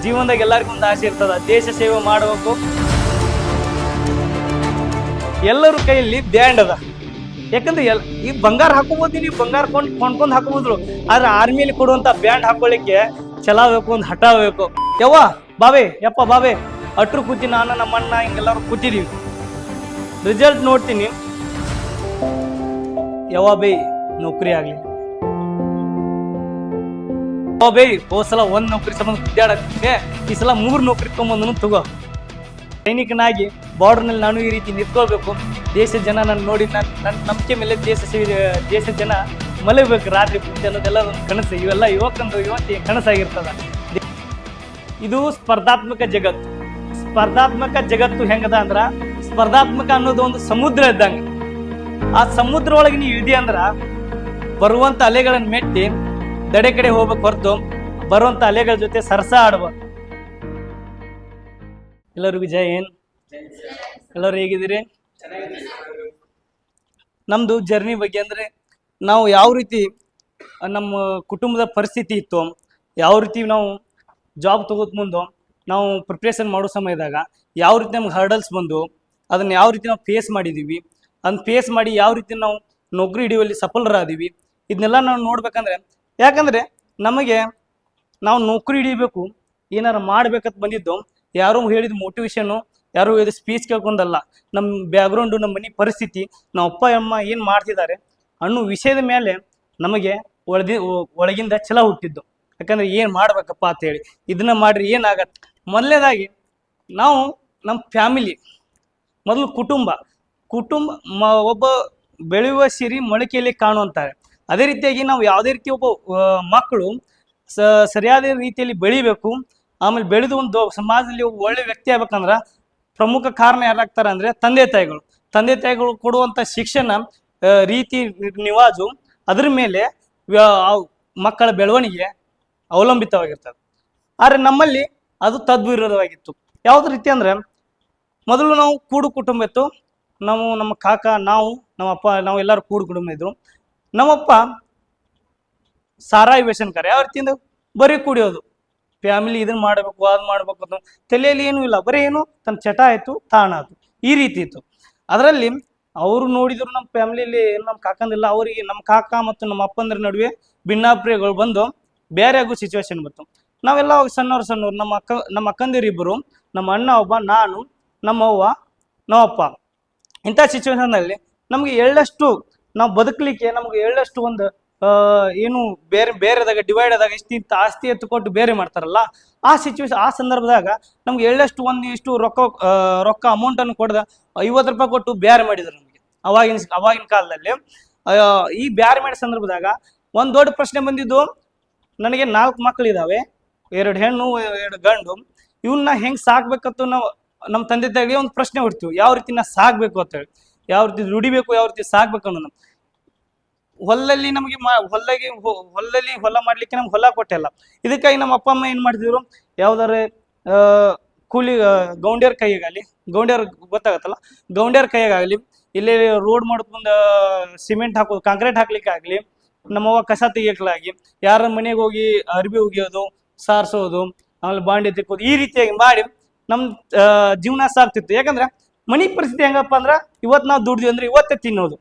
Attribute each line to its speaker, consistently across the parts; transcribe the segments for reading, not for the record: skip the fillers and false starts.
Speaker 1: ಜೀವನದಾಗ ಎಲ್ಲರಿಗೂ ಒಂದು ಆಸೆ ಇರ್ತದ, ದೇಶ ಸೇವೆ ಮಾಡಬೇಕು. ಎಲ್ಲರ ಕೈಯಲ್ಲಿ ಬ್ಯಾಂಡ್ ಅದ. ಯಾಕಂದ್ರೆ ಈ ಬಂಗಾರ ಹಾಕೋಬೋದು, ನೀವು ಬಂಗಾರ ಕೊಂಡ್ಕೊಂಡು ಹಾಕೋಬೋದು. ಆದ್ರೆ ಆರ್ಮಿಯಲ್ಲಿ ಕೊಡುವಂತ ಬ್ಯಾಂಡ್ ಹಾಕೊಳ್ಳಿಕ್ಕೆ ಛಲ ಬೇಕು, ಒಂದು ಹಠ ಬೇಕು. ಯವ್ವ ಬಾಬೆ, ಯಪ್ಪ ಬಾಬೆ, ಅಟ್ರು ಕೂತಿ ನಾನು ನಮ್ಮ ಅಣ್ಣ ಹಿಂಗೆಲ್ಲರೂ ಕೂತಿದೀವಿ. ರಿಸಲ್ಟ್ ನೋಡ್ತೀನಿ. ಯವ್ವ ಬೈ ನೌಕರಿ ಆಗ್ಲಿ, ಬೈ ಹೋದ ಸಲ ಒಂದ್ ನೌಕರಿ ಸಂಬಂಧ ಗುದ್ದಾಡಕ್ಕೆ ಈ ಸಲ 3 ನೌಕರಿ ತಗೊಂಬಂದನು ತಗೋ. ಸೈನಿಕನಾಗಿ ಬಾರ್ಡರ್ನಲ್ಲಿ ನಾನು ಈ ರೀತಿ ನಿಂತ್ಕೊಳ್ಬೇಕು. ದೇಶದ ಜನ ನಾನು ನೋಡಿ ನನ್ನ ನಂಬಿಕೆ ಮೇಲೆ ದೇಶದ ಜನ ಮಲಗಬೇಕು ರಾತ್ರಿ ಪೂರ್ತಿ ಅನ್ನೋದೆಲ್ಲ ಒಂದು ಕನಸು. ಇವೆಲ್ಲ ಯುವತಿ ಕನಸಾಗಿರ್ತದ. ಇದು ಸ್ಪರ್ಧಾತ್ಮಕ ಜಗತ್ತು. ಸ್ಪರ್ಧಾತ್ಮಕ ಜಗತ್ತು ಹೆಂಗದ ಅಂದ್ರ, ಸ್ಪರ್ಧಾತ್ಮಕ ಅನ್ನೋದು ಒಂದು ಸಮುದ್ರ ಇದ್ದಂಗೆ. ಆ ಸಮುದ್ರ ಒಳಗೆ ನೀವು ಇಳಿ ಅಂದ್ರ ಬರುವಂತ ಅಲೆಗಳನ್ನ ಮೆಟ್ಟಿ ದಡೆ ಕಡೆ ಹೋಗ್ಬೇಕು ಹೊರತು ಬರುವಂತ ಅಲೆಗಳ ಜೊತೆ ಸರಸ ಆಡ್ಬಾರ್ದು. ಎಲ್ಲರಿಗೂ ಜೈ ಹಿಂದ್. ಎಲ್ಲರೂ ಹೇಗಿದ್ದೀರಿ? ನಮ್ದು ಜರ್ನಿ ಬಗ್ಗೆ ಅಂದ್ರೆ, ನಾವು ಯಾವ ರೀತಿ ನಮ್ಮ ಕುಟುಂಬದ ಪರಿಸ್ಥಿತಿ ಇತ್ತು, ಯಾವ ರೀತಿ ನಾವು ಜಾಬ್ ತಗೋದ್ ಮುಂದೆ ನಾವು ಪ್ರಿಪ್ರೇಷನ್ ಮಾಡೋ ಸಮಯದಾಗ ಯಾವ ರೀತಿ ನಮ್ಗೆ ಹರ್ಡಲ್ಸ್ ಬಂದು ಅದನ್ನ ಯಾವ ರೀತಿ ನಾವು ಫೇಸ್ ಮಾಡಿದೀವಿ, ಅದನ್ನ ಫೇಸ್ ಮಾಡಿ ಯಾವ ರೀತಿ ನಾವು ನೌಕರಿ ಹಿಡಿಯುವಲ್ಲಿ ಸಫಲರಾದೀವಿ, ಇದನ್ನೆಲ್ಲ ನಾವು ನೋಡ್ಬೇಕಂದ್ರೆ. ಯಾಕಂದ್ರೆ ನಮಗೆ ನಾವು ನೌಕರಿ ಹಿಡಿಬೇಕು, ಏನಾರು ಮಾಡ್ಬೇಕಂತ ಬಂದಿದ್ದು ಯಾರು ಹೇಳಿದ ಮೋಟಿವೇಶನ್, ಯಾರು ಹೇಳಿದ ಸ್ಪೀಚ್ ಕೇಳ್ಕೊಂಡಲ್ಲ. ನಮ್ಮ ಬ್ಯಾಕ್ಗ್ರೌಂಡು, ನಮ್ಮ ಮನೆ ಪರಿಸ್ಥಿತಿ, ನಮ್ಮ ಅಪ್ಪ ಅಮ್ಮ ಏನು ಮಾಡ್ತಿದ್ದಾರೆ ಅನ್ನೋ ವಿಷಯದ ಮೇಲೆ ನಮಗೆ ಒಳಗಿಂದ ಛಲ ಹುಟ್ಟಿದ್ದು. ಯಾಕಂದ್ರೆ ಏನು ಮಾಡ್ಬೇಕಪ್ಪ ಅಂತೇಳಿ, ಇದನ್ನ ಮಾಡ್ರಿ ಏನಾಗತ್ತೆ. ಮೊದಲನೇದಾಗಿ ನಾವು ನಮ್ಮ ಫ್ಯಾಮಿಲಿ ಮೊದಲು ಕುಟುಂಬ ಒಬ್ಬ ಬೆಳೆಯುವ ಸಿರಿ ಮೊಳಕೆಯಲ್ಲಿ ಕಾಣುವಂತಾರೆ. ಅದೇ ರೀತಿಯಾಗಿ ನಾವು ಯಾವುದೇ ರೀತಿ ಒಬ್ಬ ಮಕ್ಕಳು ಸರಿಯಾದ ರೀತಿಯಲ್ಲಿ ಬೆಳಿಬೇಕು. ಆಮೇಲೆ ಬೆಳೆದು ಒಂದು ಸಮಾಜದಲ್ಲಿ ಒಳ್ಳೆ ವ್ಯಕ್ತಿ ಆಗ್ಬೇಕಂದ್ರ ಪ್ರಮುಖ ಕಾರಣ ಯಾರಾಗ್ತಾರೆ ಅಂದ್ರೆ ತಂದೆ ತಾಯಿಗಳು ಕೊಡುವಂತ ಶಿಕ್ಷಣ, ರೀತಿ ನಿವಾಜು, ಅದ್ರ ಮೇಲೆ ಮಕ್ಕಳ ಬೆಳವಣಿಗೆ ಅವಲಂಬಿತವಾಗಿರ್ತದೆ. ಆದ್ರೆ ನಮ್ಮಲ್ಲಿ ಅದು ತದ್ವಿರೋಧವಾಗಿತ್ತು. ಯಾವ್ದು ರೀತಿ ಅಂದ್ರೆ, ಮೊದಲು ನಾವು ಕೂಡು ಕುಟುಂಬ ಇತ್ತು. ನಮ್ಮ ಕಾಕ, ನಮ್ಮ ಅಪ್ಪ, ನಾವು ಎಲ್ಲರೂ ಕೂಡು ಕುಟುಂಬ ಇದ್ರು. ನಮ್ಮಪ್ಪ ಸಾರಾಯಿ ವ್ಯಸನಕಾರ. ಯಾವ ರೀತಿಯಿಂದ ಬರೀ ಕುಡಿಯೋದು, ಫ್ಯಾಮಿಲಿ ಇದನ್ನ ಮಾಡಬೇಕು ಅದು ಮಾಡ್ಬೇಕು ಅಂತ ತಲೆಯಲ್ಲಿ ಏನೂ ಇಲ್ಲ, ಬರೀ ಏನು ತನ್ನ ಚಟ ಆಯ್ತು ತಾಣ ಆಯ್ತು, ಈ ರೀತಿ ಇತ್ತು. ಅದರಲ್ಲಿ ಅವರು ನೋಡಿದ್ರು ನಮ್ಮ ಫ್ಯಾಮಿಲಿಯಲ್ಲಿ ನಮ್ಮ ಕಾಕಂದಿಲ್ಲ, ಅವರಿಗೆ ನಮ್ಮ ಕಾಕ ಮತ್ತು ನಮ್ಮ ಅಪ್ಪಂದ್ರ ನಡುವೆ ಭಿನ್ನಾಭಿಪ್ರಾಯಗಳು ಬಂದು ಬೇರೆ ಆಗೋ ಸಿಚುವೇಶನ್ ಬಂತು. ನಾವೆಲ್ಲ ಸಣ್ಣವ್ರು, ನಮ್ಮ ಅಕ್ಕಂದಿರಿಬ್ಬರು, ನಮ್ಮ ಅಣ್ಣ ಒಬ್ಬ, ನಾನು, ನಮ್ಮವ್ವ, ನಮ್ಮಪ್ಪ. ಇಂಥ ಸಿಚುವೇಶನ್ನಲ್ಲಿ ನಮ್ಗೆ ಎಳ್ಳಷ್ಟು ನಾವು ಬದುಕಲಿಕ್ಕೆ ನಮ್ಗೆ ಎಳ್ಳಷ್ಟು ಒಂದು ಏನು ಬೇರೆದಾಗ ಡಿವೈಡ್ ಆದಾಗ ಇಷ್ಟಿಂತ ಆಸ್ತಿ ಎತ್ತುಕೊಟ್ಟು ಬೇರೆ ಮಾಡ್ತಾರಲ್ಲ, ಆ ಸಿಚುವೇಶನ್, ಆ ಸಂದರ್ಭದಾಗ ನಮ್ಗೆ ಎಳ್ಳಷ್ಟು ಒಂದಿಷ್ಟು ರೊಕ್ಕ ಅಮೌಂಟನ್ನು ಕೊಡ್ದ 50 ರೂಪಾಯಿ ಕೊಟ್ಟು ಬೇರೆ ಮಾಡಿದ್ರು ನಮಗೆ. ಅವಾಗಿನ ಕಾಲದಲ್ಲಿ ಈ ಬೇರೆ ಮಾಡಿದ ಸಂದರ್ಭದಾಗ ಒಂದು ದೊಡ್ಡ ಪ್ರಶ್ನೆ ಬಂದಿದ್ದು, ನನಗೆ 4 ಮಕ್ಕಳಿದಾವೆ, 2 ಹೆಣ್ಣು 2 ಗಂಡು. ಇವನ್ನ ಹೆಂಗ್ ಸಾಕ್ಬೇಕಂತ ನಾವು ನಮ್ಮ ತಂದೆ ತಾಯಿಗೆ ಒಂದು ಪ್ರಶ್ನೆ ಹುಡ್ತೀವಿ, ಯಾವ ರೀತಿ ನಾ ಸಾಕ್ಬೇಕು ಅಂತೇಳಿ, ಯಾವ ರೀತಿ ದುಡಿಬೇಕು, ಯಾವ ರೀತಿ ಸಾಕ್ಬೇಕು ಅನ್ನೋದು. ಹೊಲದಲ್ಲಿ ನಮಗೆ ಹೊಲ ಮಾಡ್ಲಿಕ್ಕೆ ನಮ್ಗೆ ಹೊಲ ಕೊಟ್ಟಿಲ್ಲ. ಇದಕ್ಕಾಗಿ ನಮ್ಮ ಅಪ್ಪ ಅಮ್ಮ ಏನ್ ಮಾಡ್ತಿದ್ರು, ಯಾವ್ದಾರ ಕೂಲಿ ಗೌಂಡ್ಯರ ಕೈಯಾಗಲಿ, ಗೌಂಡ್ಯರ್ ಗೊತ್ತಾಗತ್ತಲ್ಲ, ಗೌಂಡ್ಯರ ಕೈಯಾಗಲಿ, ಇಲ್ಲಿ ರೋಡ್ ಮಾಡೋದ್ ಮುಂದೆ ಸಿಮೆಂಟ್ ಹಾಕೋದು, ಕಾಂಕ್ರೀಟ್ ಹಾಕ್ಲಿಕ್ಕೆ ಆಗ್ಲಿ, ನಮ್ಮವ್ವ ಕಸ ತೆಗಿಯಕ್ಲಾಗಿ, ಯಾರ ಮನೆಗೆ ಹೋಗಿ ಅರ್ಬಿ ಒಗಿಯೋದು, ಸಾರಿಸೋದು, ಆಮೇಲೆ ಬಾಂಡೆ ತಿಕ್ಕೋದು, ಈ ರೀತಿಯಾಗಿ ಮಾಡಿ ನಮ್ ಜೀವನ ಸಾಕ್ತಿತ್ತು. ಯಾಕಂದ್ರೆ ಮನಿ ಪರಿಸ್ಥಿತಿ ಹೆಂಗಪ್ಪ ಅಂದ್ರ, ಇವತ್ತು ನಾವು ದುಡ್ದು ಅಂದ್ರೆ ಇವತ್ತೇ ತಿನ್ನೋದು,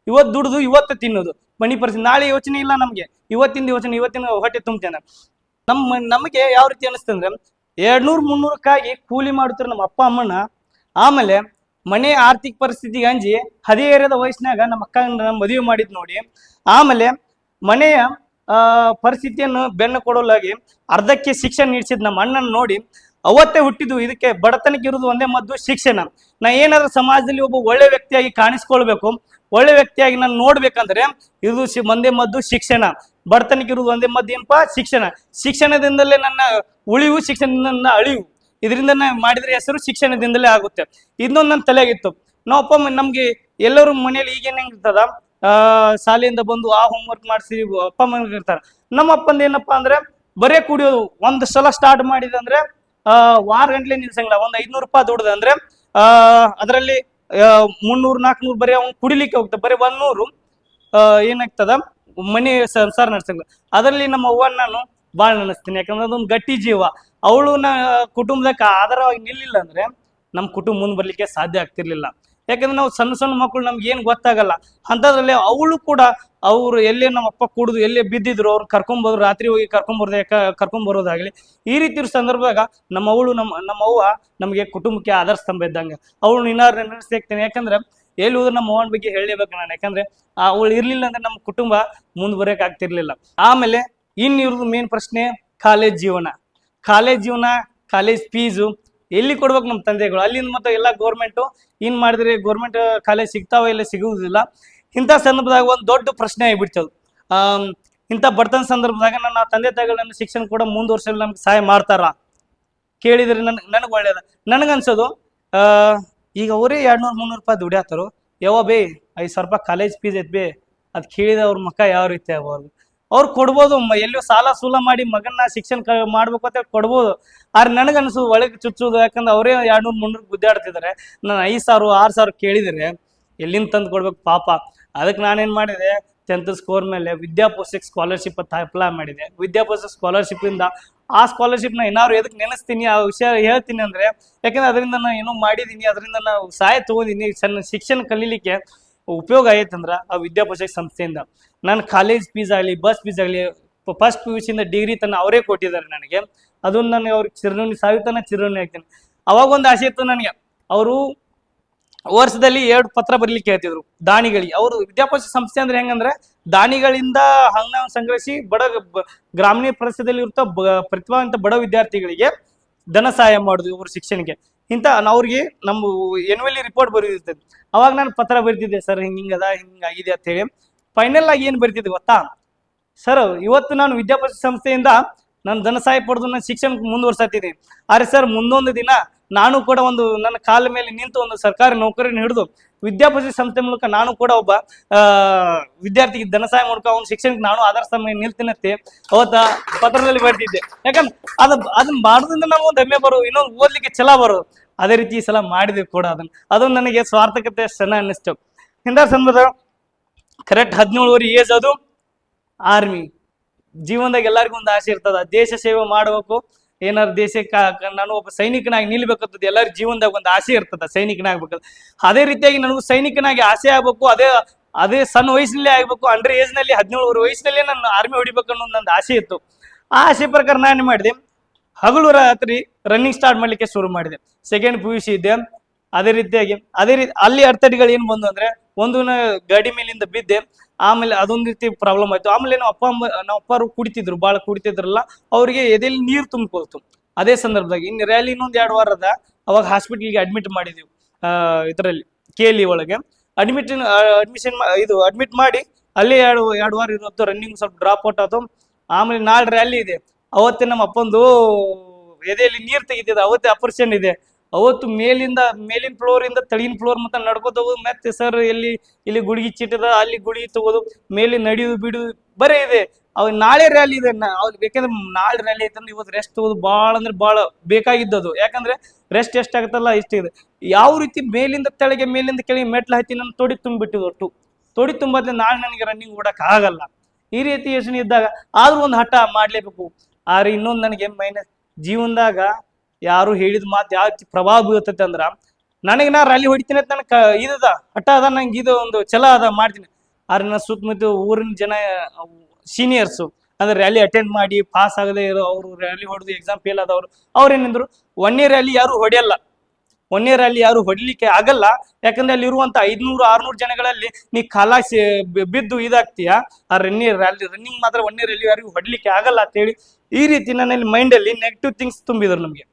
Speaker 1: ಇವತ್ತು ದುಡ್ದು ಇವತ್ತೇ ತಿನ್ನೋದು. ಮನಿ ಪರಿಸ್ಥಿತಿ ನಾಳೆ ಯೋಚನೆ ಇಲ್ಲ ನಮ್ಗೆ, ಇವತ್ತಿನ ಹೊಟ್ಟೆ ತುಂಬ್ತೇನೆ. ನಮಗೆ ಯಾವ ರೀತಿ ಅನಿಸ್ತಂದ್ರೆ, 200-300ಕ್ಕಾಗಿ ಕೂಲಿ ಮಾಡುತ್ತಿರೋ ನಮ್ಮ ಅಪ್ಪ ಅಮ್ಮನ, ಆಮೇಲೆ ಮನೆ ಆರ್ಥಿಕ ಪರಿಸ್ಥಿತಿಗೆ ಅಂಜಿ ಹದಿಹರೆಯದ ವಯಸ್ಸಿನಾಗ ನಮ್ಮ ಅಕ್ಕ ಮದುವೆ ಮಾಡಿದ್ ನೋಡಿ, ಆಮೇಲೆ ಮನೆಯ ಪರಿಸ್ಥಿತಿಯನ್ನು ಬೆನ್ನು ಕೊಡೋಲಾಗಿ ಅರ್ಧಕ್ಕೆ ಶಿಕ್ಷಣ ನೀಡಿಸಿದ್ ನಮ್ಮ ಅಣ್ಣನ ನೋಡಿ ಅವತ್ತೇ ಹುಟ್ಟಿದ್ದು. ಇದಕ್ಕೆ ಬಡತನಕ್ಕೆ ಇರುವುದು ಒಂದೇ ಮದ್ದು, ಶಿಕ್ಷಣ. ನಾ ಏನಾದ್ರೂ ಸಮಾಜದಲ್ಲಿ ಒಬ್ಬ ಒಳ್ಳೆ ವ್ಯಕ್ತಿಯಾಗಿ ಕಾಣಿಸ್ಕೊಳ್ಬೇಕು, ಒಳ್ಳೆ ವ್ಯಕ್ತಿಯಾಗಿ ನಾನು ನೋಡ್ಬೇಕಂದ್ರೆ ಇದು ಒಂದೇ ಮದ್ದು, ಶಿಕ್ಷಣ. ಬಡತನಕ್ಕೆ ಇರುವುದು ಒಂದೇ ಮದ್ದು ಏನಪ್ಪಾ, ಶಿಕ್ಷಣ. ಶಿಕ್ಷಣದಿಂದಲೇ ನನ್ನ ಉಳಿವು, ಶಿಕ್ಷಣದಿಂದ ನನ್ನ ಅಳಿವು. ಇದರಿಂದ ಮಾಡಿದ್ರೆ ಹೆಸರು ಶಿಕ್ಷಣದಿಂದಲೇ ಆಗುತ್ತೆ. ಇದನ್ನೊಂದು ನನ್ನ ತಲೆಯಾಗಿತ್ತು. ನಾವಪ್ಪ ನಮ್ಗೆ ಎಲ್ಲರೂ ಮನೇಲಿ ಈಗೇನ್ ಹೆಂಗಿರ್ತದ, ಶಾಲೆಯಿಂದ ಬಂದು ಆ ಹೋಮ್ವರ್ಕ್ ಮಾಡಿಸಿ ಅಪ್ಪ ಅಮ್ಮ ಇರ್ತಾರೆ. ನಮ್ಮ ಅಪ್ಪಂದ ಏನಪ್ಪಾ ಅಂದ್ರೆ ಬರೇ ಕುಡಿಯೋದು. ಒಂದು ಸಲ ಸ್ಟಾರ್ಟ್ ಮಾಡಿದೆ ಅಂದ್ರೆ ವಾರ ಗಂಟ್ಲೆ ನಿಲ್ಸಂಗಿಲ್ಲ. ಒಂದು 500 ರೂಪಾಯಿ ದುಡ್ದ ಅಂದ್ರೆ ಅದರಲ್ಲಿ 300-400 ಬರೀ ಅವ್ನು ಕುಡಿಲಿಕ್ಕೆ ಹೋಗ್ತದೆ. ಬರೀ 100 ಏನಾಗ್ತದ ಮನೆ ಸಂಸಾರ ನಡೆಸಂಗಿಲ್ಲ. ಅದರಲ್ಲಿ ನಮ್ಮ ಅವ್ವನ ನಾನು ಭಾಳ ನೆನೆಸ್ತೀನಿ. ಯಾಕಂದ್ರೆ ಅದೊಂದು ಗಟ್ಟಿ ಜೀವ. ಅವಳು ಕುಟುಂಬದಾಗ ಆಧಾರವಾಗಿ ನಿಲ್ಲಿಲ್ಲ ಅಂದ್ರೆ ನಮ್ಮ ಕುಟುಂಬ ಮುಂದೆ ಬರ್ಲಿಕ್ಕೆ ಸಾಧ್ಯ ಆಗ್ತಿರ್ಲಿಲ್ಲ. ಯಾಕಂದ್ರೆ ನಾವು ಸಣ್ಣ ಸಣ್ಣ ಮಕ್ಕಳು, ನಮ್ಗೆ ಏನು ಗೊತ್ತಾಗಲ್ಲ. ಅಂಥದ್ರಲ್ಲಿ ಅವಳು ಕೂಡ ಅವರು ಎಲ್ಲೇ ನಮ್ಮ ಅಪ್ಪ ಕುಡಿದು ಎಲ್ಲೇ ಬಿದ್ದಿದ್ರು ಅವ್ರು ಕರ್ಕೊಂಬರೋದು, ರಾತ್ರಿ ಹೋಗಿ ಕರ್ಕೊಂಬರೋದಾಗ್ಲಿ, ಈ ರೀತಿ ಇರೋ ಸಂದರ್ಭದಾಗ ನಮ್ಮ ಅವ್ವ ನಮಗೆ ಕುಟುಂಬಕ್ಕೆ ಆಧಾರ ಸ್ತಂಭ ಇದ್ದಂಗೆ. ಅವಳು ಇನ್ನಾರು ನೆನೆಸ್ತೀನಿ. ಯಾಕಂದ್ರೆ ಎಲ್ಲಿ ಹೋದ್ರೆ ನಮ್ಮ ಅವ್ವನ ಬಗ್ಗೆ ಹೇಳಲೇಬೇಕು ನಾನು. ಯಾಕಂದ್ರೆ ಅವಳು ಇರ್ಲಿಲ್ಲ ಅಂದ್ರೆ ನಮ್ಮ ಕುಟುಂಬ ಮುಂದೆ ಆಗ್ತಿರ್ಲಿಲ್ಲ. ಆಮೇಲೆ ಇವ್ರದ್ದು ಮೇನ್ ಪ್ರಶ್ನೆ ಕಾಲೇಜ್ ಜೀವನ. ಕಾಲೇಜ್ ಫೀಸು ಎಲ್ಲಿ ಕೊಡ್ಬೇಕು ನಮ್ಮ ತಂದೆಗಳು? ಅಲ್ಲಿಂದ ಮತ್ತೆ ಎಲ್ಲ ಗೌರ್ಮೆಂಟು ಇನ್ ಮಾಡಿದ್ರೆ ಗೌರ್ಮೆಂಟ್ ಕಾಲೇಜ್ ಸಿಗ್ತಾವ ಇಲ್ಲ ಸಿಗುವುದಿಲ್ಲ. ಇಂಥ ಸಂದರ್ಭದಾಗ ಒಂದು ದೊಡ್ಡ ಪ್ರಶ್ನೆ ಆಗಿಬಿಡ್ತದೆ. ಇಂಥ ಬಡತನ ಸಂದರ್ಭದಾಗ ನನ್ನ ತಂದೆ ತಾಯಿಗಳು ನನ್ನ ಶಿಕ್ಷಣ ಕೂಡ ಮುಂದುವರ್ಸಲು ನಮ್ಗೆ ಸಹಾಯ ಮಾಡ್ತಾರ ಕೇಳಿದ್ರೆ ನನಗೆ ಒಳ್ಳೇದ. ನನಗನ್ಸೋದು ಈಗ ಅವರೇ 200-300 ರೂಪಾಯಿ ದುಡಿಯಾತಾರೋ, ಯಾವ ಬೇ 5,000 ರೂಪಾಯಿ ಕಾಲೇಜ್ ಫೀಸ್ ಐತ್ ಬೇ, ಅದು ಕೇಳಿದ ಅವ್ರ ಮಕ್ಕ ಯಾವ ರೀತಿ ಆಗ್ಬಾರ್ದು. ಅವ್ರು ಕೊಡ್ಬೋದು, ಎಲ್ಲೋ ಸಾಲ ಸೂಲ ಮಾಡಿ ಮಗನ್ನ ಶಿಕ್ಷಣ ಮಾಡ್ಬೇಕು ಅಂತ ಕೊಡ್ಬೋದು. ಆದ್ರೆ ನನಗನ್ಸೋದು ಒಳಗೆ ಚುಚ್ಚೋದು. ಯಾಕಂದ್ರೆ ಅವರೇ 200-300 ಗುದ್ದಾಡ್ತಿದ್ದಾರೆ. ನಾನು 5,000-6,000 ಕೇಳಿದರೆ ಎಲ್ಲಿಂದ ತಂದು ಕೊಡ್ಬೇಕು ಪಾಪ. ಅದಕ್ಕೆ ನಾನೇನು ಮಾಡಿದೆ, 10th ಸ್ಕೋರ್ ಮೇಲೆ ವಿದ್ಯಾಪೋಷಕ ಸ್ಕಾಲರ್ಶಿಪ್ ಅಂತ ಅಪ್ಲೈ ಮಾಡಿದೆ. ವಿದ್ಯಾಪೋಷಕ ಸ್ಕಾಲರ್ಶಿಪ್ಪಿಂದ ಆ ಸ್ಕಾಲರ್ಶಿಪ್ನ ಏನಾದ್ರು ಎದಕ್ಕೆ ನೆನೆಸ್ತೀನಿ, ಆ ವಿಷಯ ಹೇಳ್ತೀನಿ ಅಂದರೆ, ಯಾಕಂದ್ರೆ ಅದರಿಂದ ನಾನು ಏನೋ ಮಾಡಿದ್ದೀನಿ, ಅದರಿಂದ ನಾವು ಸಹಾಯ ತೊಗೊಂಡಿದ್ದೀನಿ, ಶಿಕ್ಷಣ ಕಲೀಲಿಕ್ಕೆ ಉಪಯೋಗ ಆಗೈತಂದ್ರೆ ಆ ವಿದ್ಯಾಪೋಷಕ ಸಂಸ್ಥೆಯಿಂದ. ನಾನು ಕಾಲೇಜ್ ಫೀಸ್ ಆಗಲಿ, ಬಸ್ ಫೀಸ್ ಆಗಲಿ, ಫಸ್ಟ್ PUC ಇಂದ ಡಿಗ್ರಿ ತನಕ ಅವರೇ ಕೊಟ್ಟಿದ್ದಾರೆ ನನಗೆ. ಅದನ್ನು ನನಗೆ ಅವ್ರಿಗೆ ಚಿರಋಣಿ, ಸಾವಿತನ ಚಿರಋಣಿ ಆಗ್ತೀನಿ. ಅವಾಗ ಒಂದು ಆಸೆ ಇತ್ತು ನನಗೆ. ಅವರು ವರ್ಷದಲ್ಲಿ 2 ಪತ್ರ ಬರೀಲಿಕ್ಕೆ ಹೇಳ್ತಿದ್ರು ದಾನಿಗಳಿಗೆ. ಅವರು ವಿದ್ಯಾಪೋಷಕ ಸಂಸ್ಥೆ ಅಂದ್ರೆ ಹೆಂಗಂದ್ರೆ ದಾನಿಗಳಿಂದ ಹಣ ಸಂಗ್ರಹಿಸಿ ಗ್ರಾಮೀಣ ಪರಿಸರದಲ್ಲಿ ಇರುತ್ತ ಪ್ರತಿಭಾವಂತ ಬಡ ವಿದ್ಯಾರ್ಥಿಗಳಿಗೆ ಧನ ಸಹಾಯ ಮಾಡುದು ಇವ್ರ ಶಿಕ್ಷಣಕ್ಕೆ. ಇಂಥ ಅವ್ರಿಗೆ ನಮ್ಮ ಎನ್ಯುವಲಿ ರಿಪೋರ್ಟ್ ಬರೀತಿರ್ತದೆ. ಅವಾಗ ನಾನು ಪತ್ರ ಬರೀತಿದ್ದೆ, ಸರ್ ಹಿಂಗದ ಹಿಂಗಾಗಿದೆ ಅಂತ ಹೇಳಿ. ಫೈನಲ್ ಆಗಿ ಏನು ಬರೀತಿದ್ದೆ ಗೊತ್ತಾ ಸರ್, ಇವತ್ತು ನಾನು ವಿದ್ಯಾಪೋಷಕ ಸಂಸ್ಥೆಯಿಂದ ನಾನು ಧನ ಸಹಾಯ ಪಡೆದು ನಾನು ಶಿಕ್ಷಣ ಮುಂದುವರ್ಸತ್ತಿದ್ದೀನಿ. ಆದರೆ ಸರ್, ಮುಂದೊಂದು ದಿನ ನಾನು ಕೂಡ ಒಂದು ನನ್ನ ಕಾಲ ಮೇಲೆ ನಿಂತು ಒಂದು ಸರ್ಕಾರಿ ನೌಕರಿಯನ್ನು ಹಿಡಿದು ವಿದ್ಯಾಪೋಷಕ ಸಂಸ್ಥೆ ಮೂಲಕ ನಾನು ಕೂಡ ಒಬ್ಬ ವಿದ್ಯಾರ್ಥಿಗೆ ಧನ ಸಹಾಯ ಮೂಲಕ ಅವ್ನ ಶಿಕ್ಷಣಕ್ಕೆ ನಾನು ಆಧಾರ ಸ್ತಂಭ ನಿಲ್ತೀನಂತೆ ಅವತ್ತ ಪತ್ರದಲ್ಲಿ ಬರ್ತಿದ್ದೆ. ಯಾಕಂದ್ರೆ ಅದನ್ನ ಮಾಡೋದ್ರಿಂದ ನಾವು ಒಂದು ಹೆಮ್ಮೆ ಬರೋದು, ಇನ್ನೊಂದು ಓದ್ಲಿಕ್ಕೆ ಛಲ ಬರೋದು. ಅದೇ ರೀತಿ ಈ ಸಲ ಮಾಡಿದ್ವಿ ಕೂಡ ಅದೊಂದು ನನಗೆ ಸ್ವಾರ್ಥಕತೆ ಚೆನ್ನಾಗಿ ಅನ್ನಿಸ್ತು. ಹಿಂದ ಸಂದರ್ಭ ಕರೆಕ್ಟ್ 17 ಏಜ್, ಅದು ಆರ್ಮಿ. ಜೀವನದಾಗ ಎಲ್ಲರಿಗೂ ಒಂದು ಆಸೆ ಇರ್ತದ, ದೇಶ ಸೇವೆ ಮಾಡಬೇಕು, ಏನಾರು ದೇಶಕ್ಕೆ ನಾನು ಒಬ್ಬ ಸೈನಿಕನಾಗಿ ನಿಲ್ಬೇಕಂತದ್ದು ಎಲ್ಲರ ಜೀವನದಾಗ ಒಂದು ಆಸೆ ಇರ್ತದ, ಸೈನಿಕನಾಗ್ಬೇಕಂತ. ಅದೇ ರೀತಿಯಾಗಿ ನನಗೂ ಸೈನಿಕನಾಗಿ ಆಸೆ ಆಗ್ಬೇಕು. ಅದೇ ಸಣ್ಣ ವಯಸ್ಸಿನಲ್ಲೇ ಆಗ್ಬೇಕು, ಅಂಡರ್ ಏಜ್ ನಲ್ಲಿ 17 ವಯಸ್ಸಿನಲ್ಲೇ ನಾನು ಆರ್ಮಿ ಹೊಡಿಬೇಕು ಅನ್ನೋದು ನಂದು ಆಸೆ ಇತ್ತು. ಆ ಆಸೆ ಪ್ರಕಾರ ನಾನು ಮಾಡಿದೆ, ಹಗಲು ರಾತ್ರಿ ರನ್ನಿಂಗ್ ಸ್ಟಾರ್ಟ್ ಮಾಡ್ಲಿಕ್ಕೆ ಶುರು ಮಾಡಿದೆ. ಸೆಕೆಂಡ್ PUC ಇದ್ದೆ. ಅದೇ ರೀತಿ ಅಲ್ಲಿ ಅಡೆತಡೆಗಳು ಏನು ಬಂದು ಅಂದ್ರೆ, ಒಂದು ಗಾಡಿ ಮೇಲಿಂದ ಬಿದ್ದೆ. ಆಮೇಲೆ ಅದೊಂದು ರೀತಿ ಪ್ರಾಬ್ಲಮ್ ಆಯ್ತು. ಆಮೇಲೆ ನಮ್ಮ ಅಪ್ಪರು ಭಾಳ ಕುಡಿತಿದ್ರಲ್ಲ, ಅವ್ರಿಗೆ ಎದೆಯಲ್ಲಿ ನೀರು ತುಂಬಿಕೊಳ್ತು. ಅದೇ ಸಂದರ್ಭದಾಗ ಇನ್ನು ರ್ಯಾಲಿ ಇನ್ನೊಂದು 2 ವಾರ ಅದ. ಅವಾಗ ಹಾಸ್ಪಿಟ್ಲಿಗೆ ಅಡ್ಮಿಟ್ ಮಾಡಿದೆವು. ಇದರಲ್ಲಿ KLE ಒಳಗೆ ಅಡ್ಮಿಟ್ ಮಾಡಿ ಅಲ್ಲೇ 2 ವಾರ ಇರೋದು. ರನ್ನಿಂಗ್ ಸ್ವಲ್ಪ ಡ್ರಾಪ್ ಔಟ್ ಆಯ್ತು. ಆಮೇಲೆ ನಾಳೆ ರ್ಯಾಲಿ ಇದೆ. ಅವತ್ತೇ ನಮ್ಮ ಅಪ್ಪಂದು ಎದೆಯಲ್ಲಿ ನೀರು ತೆಗಿತಿದೆ. ಅವತ್ತೇ ಆಪರೇಷನ್ ಇದೆ. ಅವತ್ತು ಮೇಲಿನ ಫ್ಲೋರ್ ಇಂದ ತಳಗಿನ ಫ್ಲೋರ್ ಮತ್ತೆ ನಡ್ಕೋತ ಹೋಗೋದು. ಮತ್ತೆ ಸರ್ ಇಲ್ಲಿ ಗುಳಿಗೆ ಚಿಟ್ಟದ, ಅಲ್ಲಿ ಗುಳಿಗೆ ತಗೋದು, ಮೇಲೆ ನಡೆಯೋದು ಬಿಡುದು ಬರೇ ಇದೆ. ಅವ್ ನಾಳೆ ರ್ಯಾಲಿ ಇದೆ. ಬೇಕಂದ್ರೆ ನಾಳೆ ರ್ಯಾಲಿ ಐತಂದ್ರೆ ಇವತ್ತು ರೆಸ್ಟ್ ತಗೋದು ಭಾಳ ಅಂದ್ರೆ ಭಾಳ ಬೇಕಾಗಿದ್ದದು. ಯಾಕಂದ್ರೆ ರೆಸ್ಟ್ ಎಷ್ಟಾಗತ್ತಲ್ಲ ಇಷ್ಟಿದೆ. ಯಾವ ರೀತಿ ಮೇಲಿಂದ ಕೆಳಗೆ ಮೆಟ್ಲು ಹತ್ತಿ ನನ್ನ ತೊಡಿ ತುಂಬಿಬಿಟ್ಟಿದ್ದು. ಒಟ್ಟು ತೊಡಿ ತುಂಬತ್ತೆ ನಾಳೆ ನನಗೆ ರನ್ನಿಂಗ್ ಓಡಕ್ ಆಗಲ್ಲ. ಈ ರೀತಿ ಯೋಚನೆ ಇದ್ದಾಗ ಆದ್ರೂ ಒಂದು ಹಠ ಮಾಡ್ಲೇಬೇಕು. ಆದ್ರೆ ಇನ್ನೊಂದು ನನಗೆ ಮೈನಸ್, ಜೀವನದಾಗ ಯಾರು ಹೇಳಿದ ಮಾತು ಯಾವ ಪ್ರಭಾವ ಬೀಳ್ತೈತೆ ಅಂದ್ರ, ನನಗೆ ನಾ ರ್ಯಾಲಿ ಹೊಡಿತೀನಿ ಅಂತ ನನಗೆ ಇದದ ಹಠ ಅದ, ನಂಗೆ ಇದು ಒಂದು ಛಲ ಅದ, ಮಾಡ್ತೀನಿ. ಆದ್ರೆ ನನ್ನ ಸುತ್ತಮುತ್ತ ಊರಿನ ಜನ ಸೀನಿಯರ್ಸು ಅಂದ್ರೆ ರ್ಯಾಲಿ ಅಟೆಂಡ್ ಮಾಡಿ ಪಾಸ್ ಆಗದೆ ಇರೋ, ಅವರು ರ್ಯಾಲಿ ಹೊಡೆದು ಎಕ್ಸಾಮ್ ಫೇಲ್ ಆದವರು, ಅವ್ರೇನಿದ್ರು 1 ಇಯರ್ ರ್ಯಾಲಿ ಯಾರು ಹೊಡೆಯಲ್ಲ. 1 ಇಯರ್ ರ್ಯಾಲಿ ಯಾರು ಹೊಡಿಲಿಕ್ಕೆ ಆಗಲ್ಲ. ಯಾಕಂದ್ರೆ ಅಲ್ಲಿ ಇರುವಂತ 500-600 ಜನಗಳಲ್ಲಿ ನೀ ಬಿದ್ದು ಇದಾಗ್ತೀಯ. ಆ ರನ್ನಿಂಗ್ ಮಾತ್ರ 1 ಇಯರ್ ರ್ಯಾಲಿ ಯಾರಿಗೂ ಹೊಡಿಲಿಕ್ಕೆ ಆಗಲ್ಲ ಅಂತ ಹೇಳಿ ಈ ರೀತಿ ನನ್ನಲ್ಲಿ ಮೈಂಡಲ್ಲಿ ನೆಗೆಟಿವ್ ಥಿಂಗ್ಸ್ ತುಂಬಿದ್ರು. ನಮಗೆ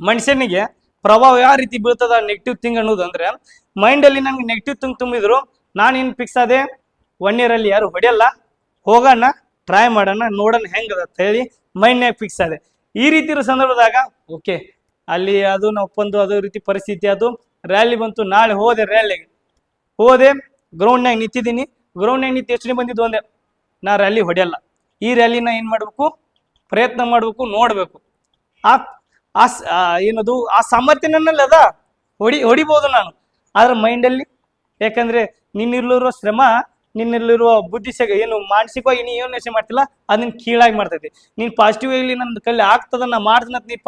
Speaker 1: ಮನುಷ್ಯನಿಗೆ ಪ್ರಭಾವ ಯಾವ ರೀತಿ ಬೀಳ್ತದ ನೆಗೆಟಿವ್ ಥಿಂಗ್ ಅನ್ನೋದು ಅಂದ್ರೆ, ಮೈಂಡಲ್ಲಿ ನನಗೆ ನೆಗೆಟಿವ್ ಥಿಂಗ್ ತುಂಬಿದ್ರು. ನಾನೇನು ಫಿಕ್ಸ್ ಆದೆ, 1 ಇಯರ್ ಅಲ್ಲಿ ಯಾರು ಹೊಡೆಯಲ್ಲ, ಹೋಗೋಣ, ಟ್ರೈ ಮಾಡೋಣ, ನೋಡೋಣ ಹೆಂಗದ ಅಂತ ಹೇಳಿ ಮೈಂಡ್ನಾಗ ಫಿಕ್ಸ್ ಆದೆ. ಈ ರೀತಿ ಇರೋ ಸಂದರ್ಭದಾಗ ಓಕೆ, ಅಲ್ಲಿ ಅದು ನಾವು ಒಪ್ಪಂದು ಅದೇ ರೀತಿ ಪರಿಸ್ಥಿತಿ ಅದು. ರ್ಯಾಲಿ ಬಂತು, ನಾಳೆ ಹೋದೆ ಗ್ರೌಂಡ್ನಾಗ ನಿಂತಿದ್ದೀನಿ. ಗ್ರೌಂಡ್ನಾಗ ನಿಂತು ಯೋಚನೆ ಬಂದಿದ್ದು ಒಂದೇ, ನಾ ರ್ಯಾಲಿ ಹೊಡೆಯಲ್ಲ. ಈ ರ್ಯಾಲಿನ ಏನು ಮಾಡಬೇಕು, ಪ್ರಯತ್ನ ಮಾಡಬೇಕು, ನೋಡಬೇಕು. ಏನದು ಆ ಸಾಮರ್ಥ್ಯ ನನ್ನಲ್ಲಿ ಅದ, ಹೊಡಿಬೋದು ನಾನು. ಆದ್ರೆ ಮೈಂಡಲ್ಲಿ, ಯಾಕಂದ್ರೆ ನಿನ್ನಿರ್ಲಿರೋ ಶ್ರಮ ನಿನ್ನಲ್ಲಿರುವ ಏನು ಮಾನಸಿಕವಾಗಿ ನೀ ಏನು ಯೋಚನೆ ಮಾಡ್ತಿಲ್ಲ ಅದನ್ನ ಕೀಳಾಗಿ ಮಾಡ್ತೈತಿ. ನೀನ್ ಪಾಸಿಟಿವ್ ಆಗಿ ನನ್ನ ಕೈಲಿ ಆಗ್ತದ ನಾ ಮಾಡ್ತೀನಿ ಅಂತ ನೀ